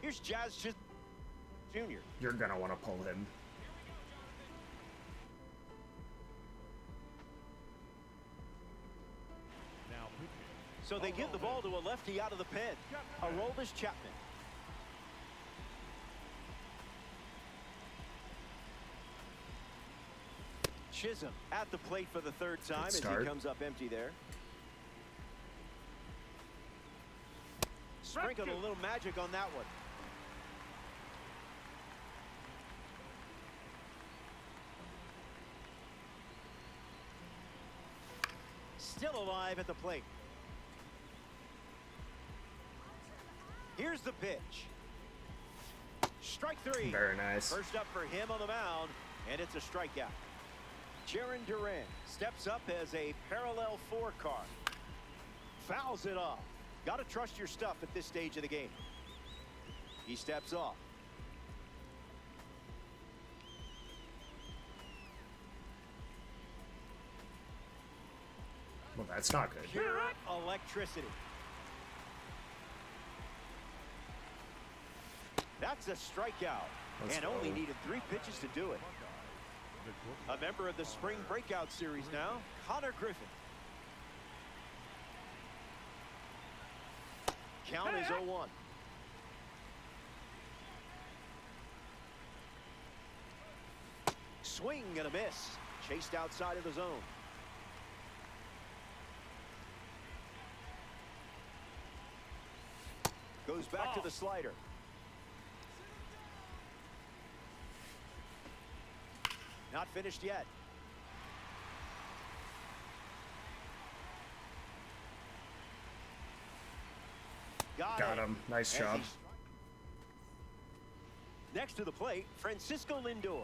here's Jazz Jr. You're gonna want to pull him. Now pitching. So they give the ball to a lefty out of the pen. Aroldis Chapman. Chisholm at the plate for the third time as he comes up empty there. Sprinkled a little magic on that one. Still alive at the plate. Here's the pitch. Strike three. Very nice. First up for him on the mound, and it's a strikeout. Jaron Duran steps up as a parallel four card. Fouls it off. Got to trust your stuff at this stage of the game. He steps off. Well, that's not good. Pure electricity. That's a strikeout. And only needed 3 pitches to do it. A member of the spring breakout series now, Connor Griffin. Count is 0-1. Swing and a miss. Chased outside of the zone. Goes back to the slider. Not finished yet. Got him. Nice job. Next to the plate, Francisco Lindor.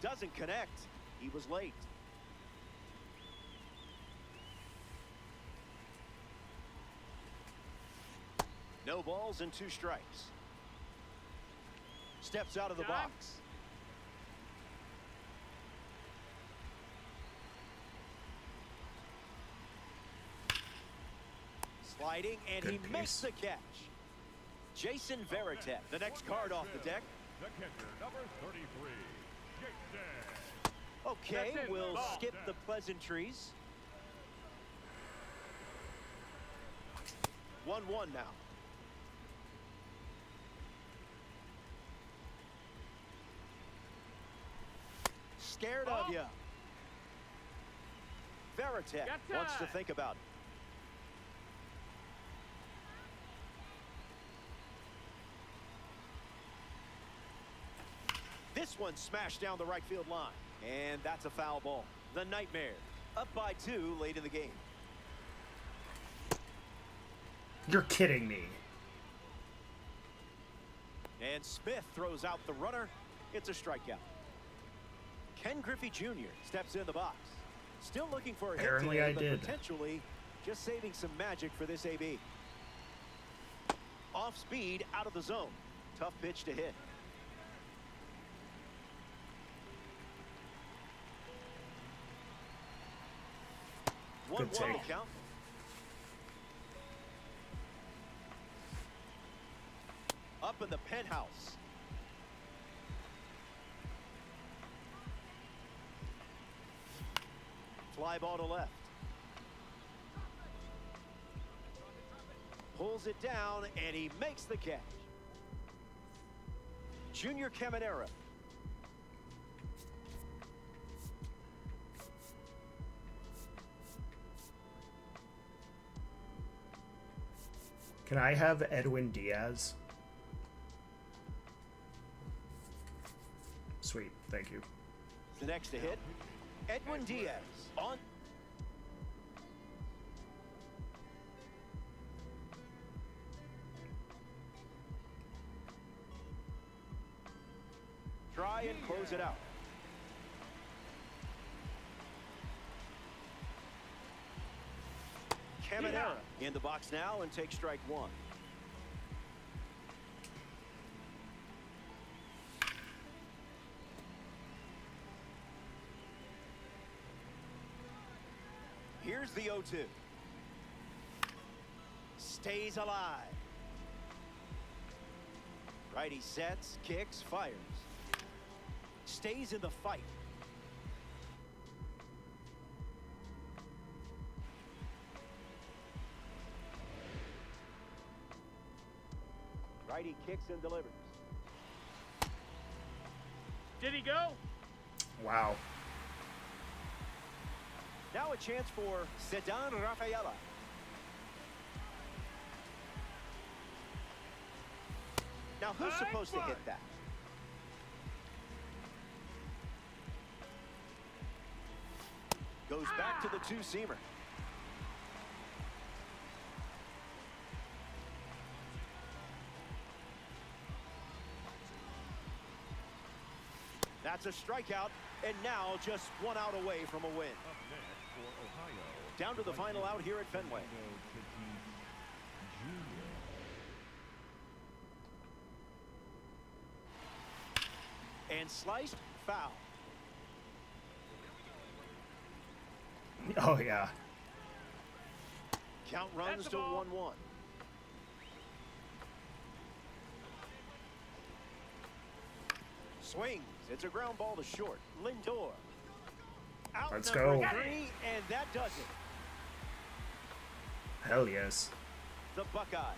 Doesn't connect. He was late. No balls and 2 strikes. Steps out of the box. Sliding, and he makes the catch. Jason Veritek, the next card off the deck. The catcher, number 33, Jason. Okay, we'll skip the pleasantries. 1-1 now. Scared of you. Veritek wants to think about it. This one smashed down the right field line. And that's a foul ball. The Nightmare up by 2 late in the game. You're kidding me. And Smith throws out the runner. It's a strikeout. Ken Griffey Jr. steps in the box. Still looking for a hit Apparently today, I but did. potentially just saving some magic for this AB. Off speed, out of the zone. Tough pitch to hit. Good 1-1 take. count. Up in the penthouse. Fly ball to left. Pulls it down, and he makes the catch. Junior Caminera. Can I have Edwin Diaz? Sweet, thank you. The next to hit, Edwin Diaz on. Try and close it out. Caminera in the box now and take strike one. Here's the 0-2. Stays alive. Righty sets, kicks, fires. Stays in the fight. Righty kicks and delivers. Did he go? Wow. Now a chance for Sedan Rafaela. Now who's supposed to hit that? Goes back to the two-seamer. That's a strikeout, and now just one out away from a win. Up next for Ohio. Down to the final out here at Fenway. And sliced foul. Oh, yeah. Count runs That's to a ball. 1-1. Swings. It's a ground ball to short. Lindor. Out Let's number go. 3, and that does it. Hell yes. The Buckeyes.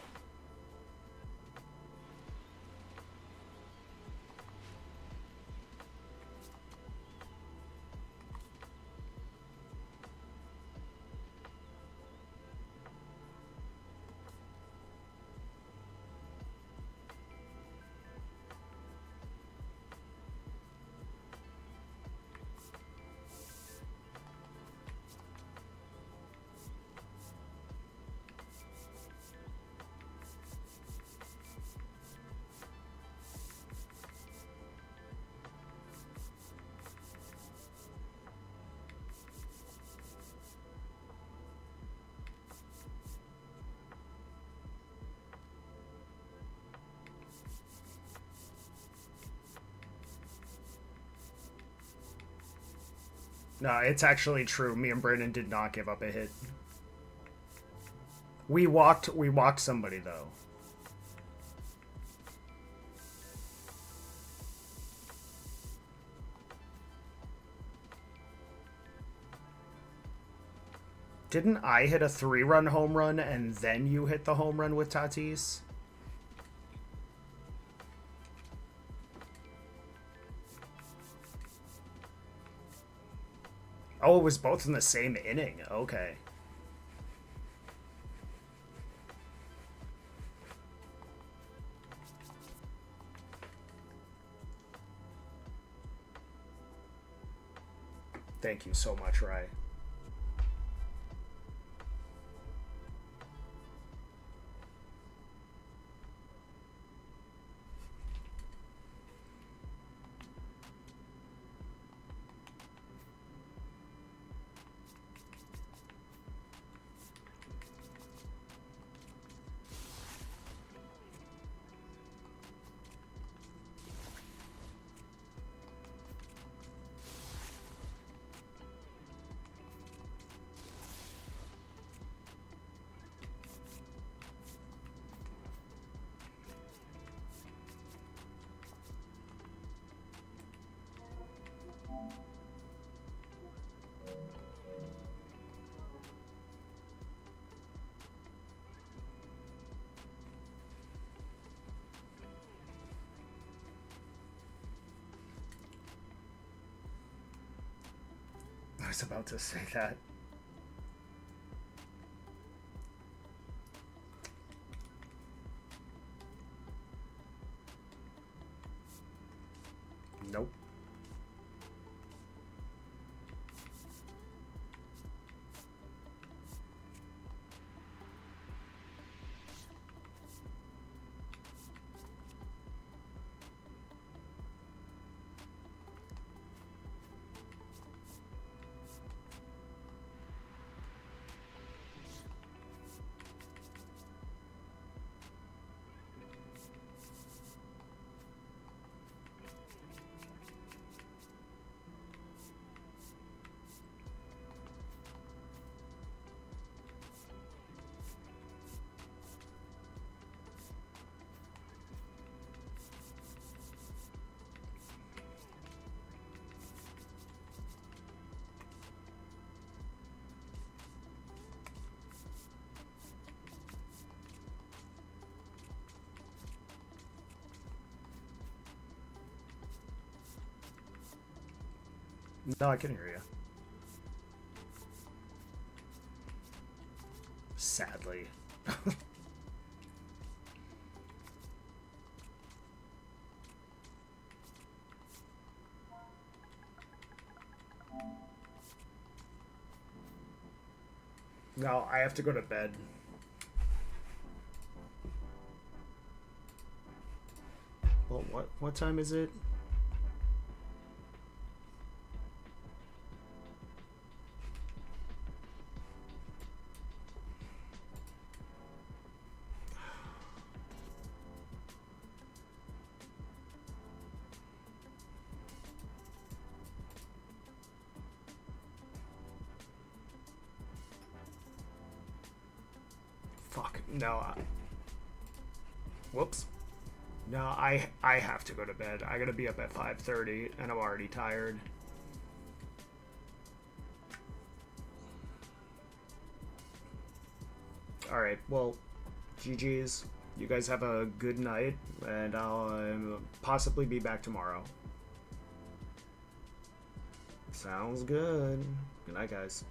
No, it's actually true. Me and Brandon did not give up a hit. We walked somebody though. Didn't I hit a 3-run home run and then you hit the home run with Tatis? Oh, it was both in the same inning. Okay. Thank you so much, Rye. was about to say that. Nope. No, I can hear you. Sadly. No, I have to go to bed. Well, what time is it? Fuck. No. Whoops. No, I have to go to bed. I gotta be up at 5:30, and I'm already tired. Alright, well, GG's. You guys have a good night, and I'll possibly be back tomorrow. Sounds good. Good night, guys.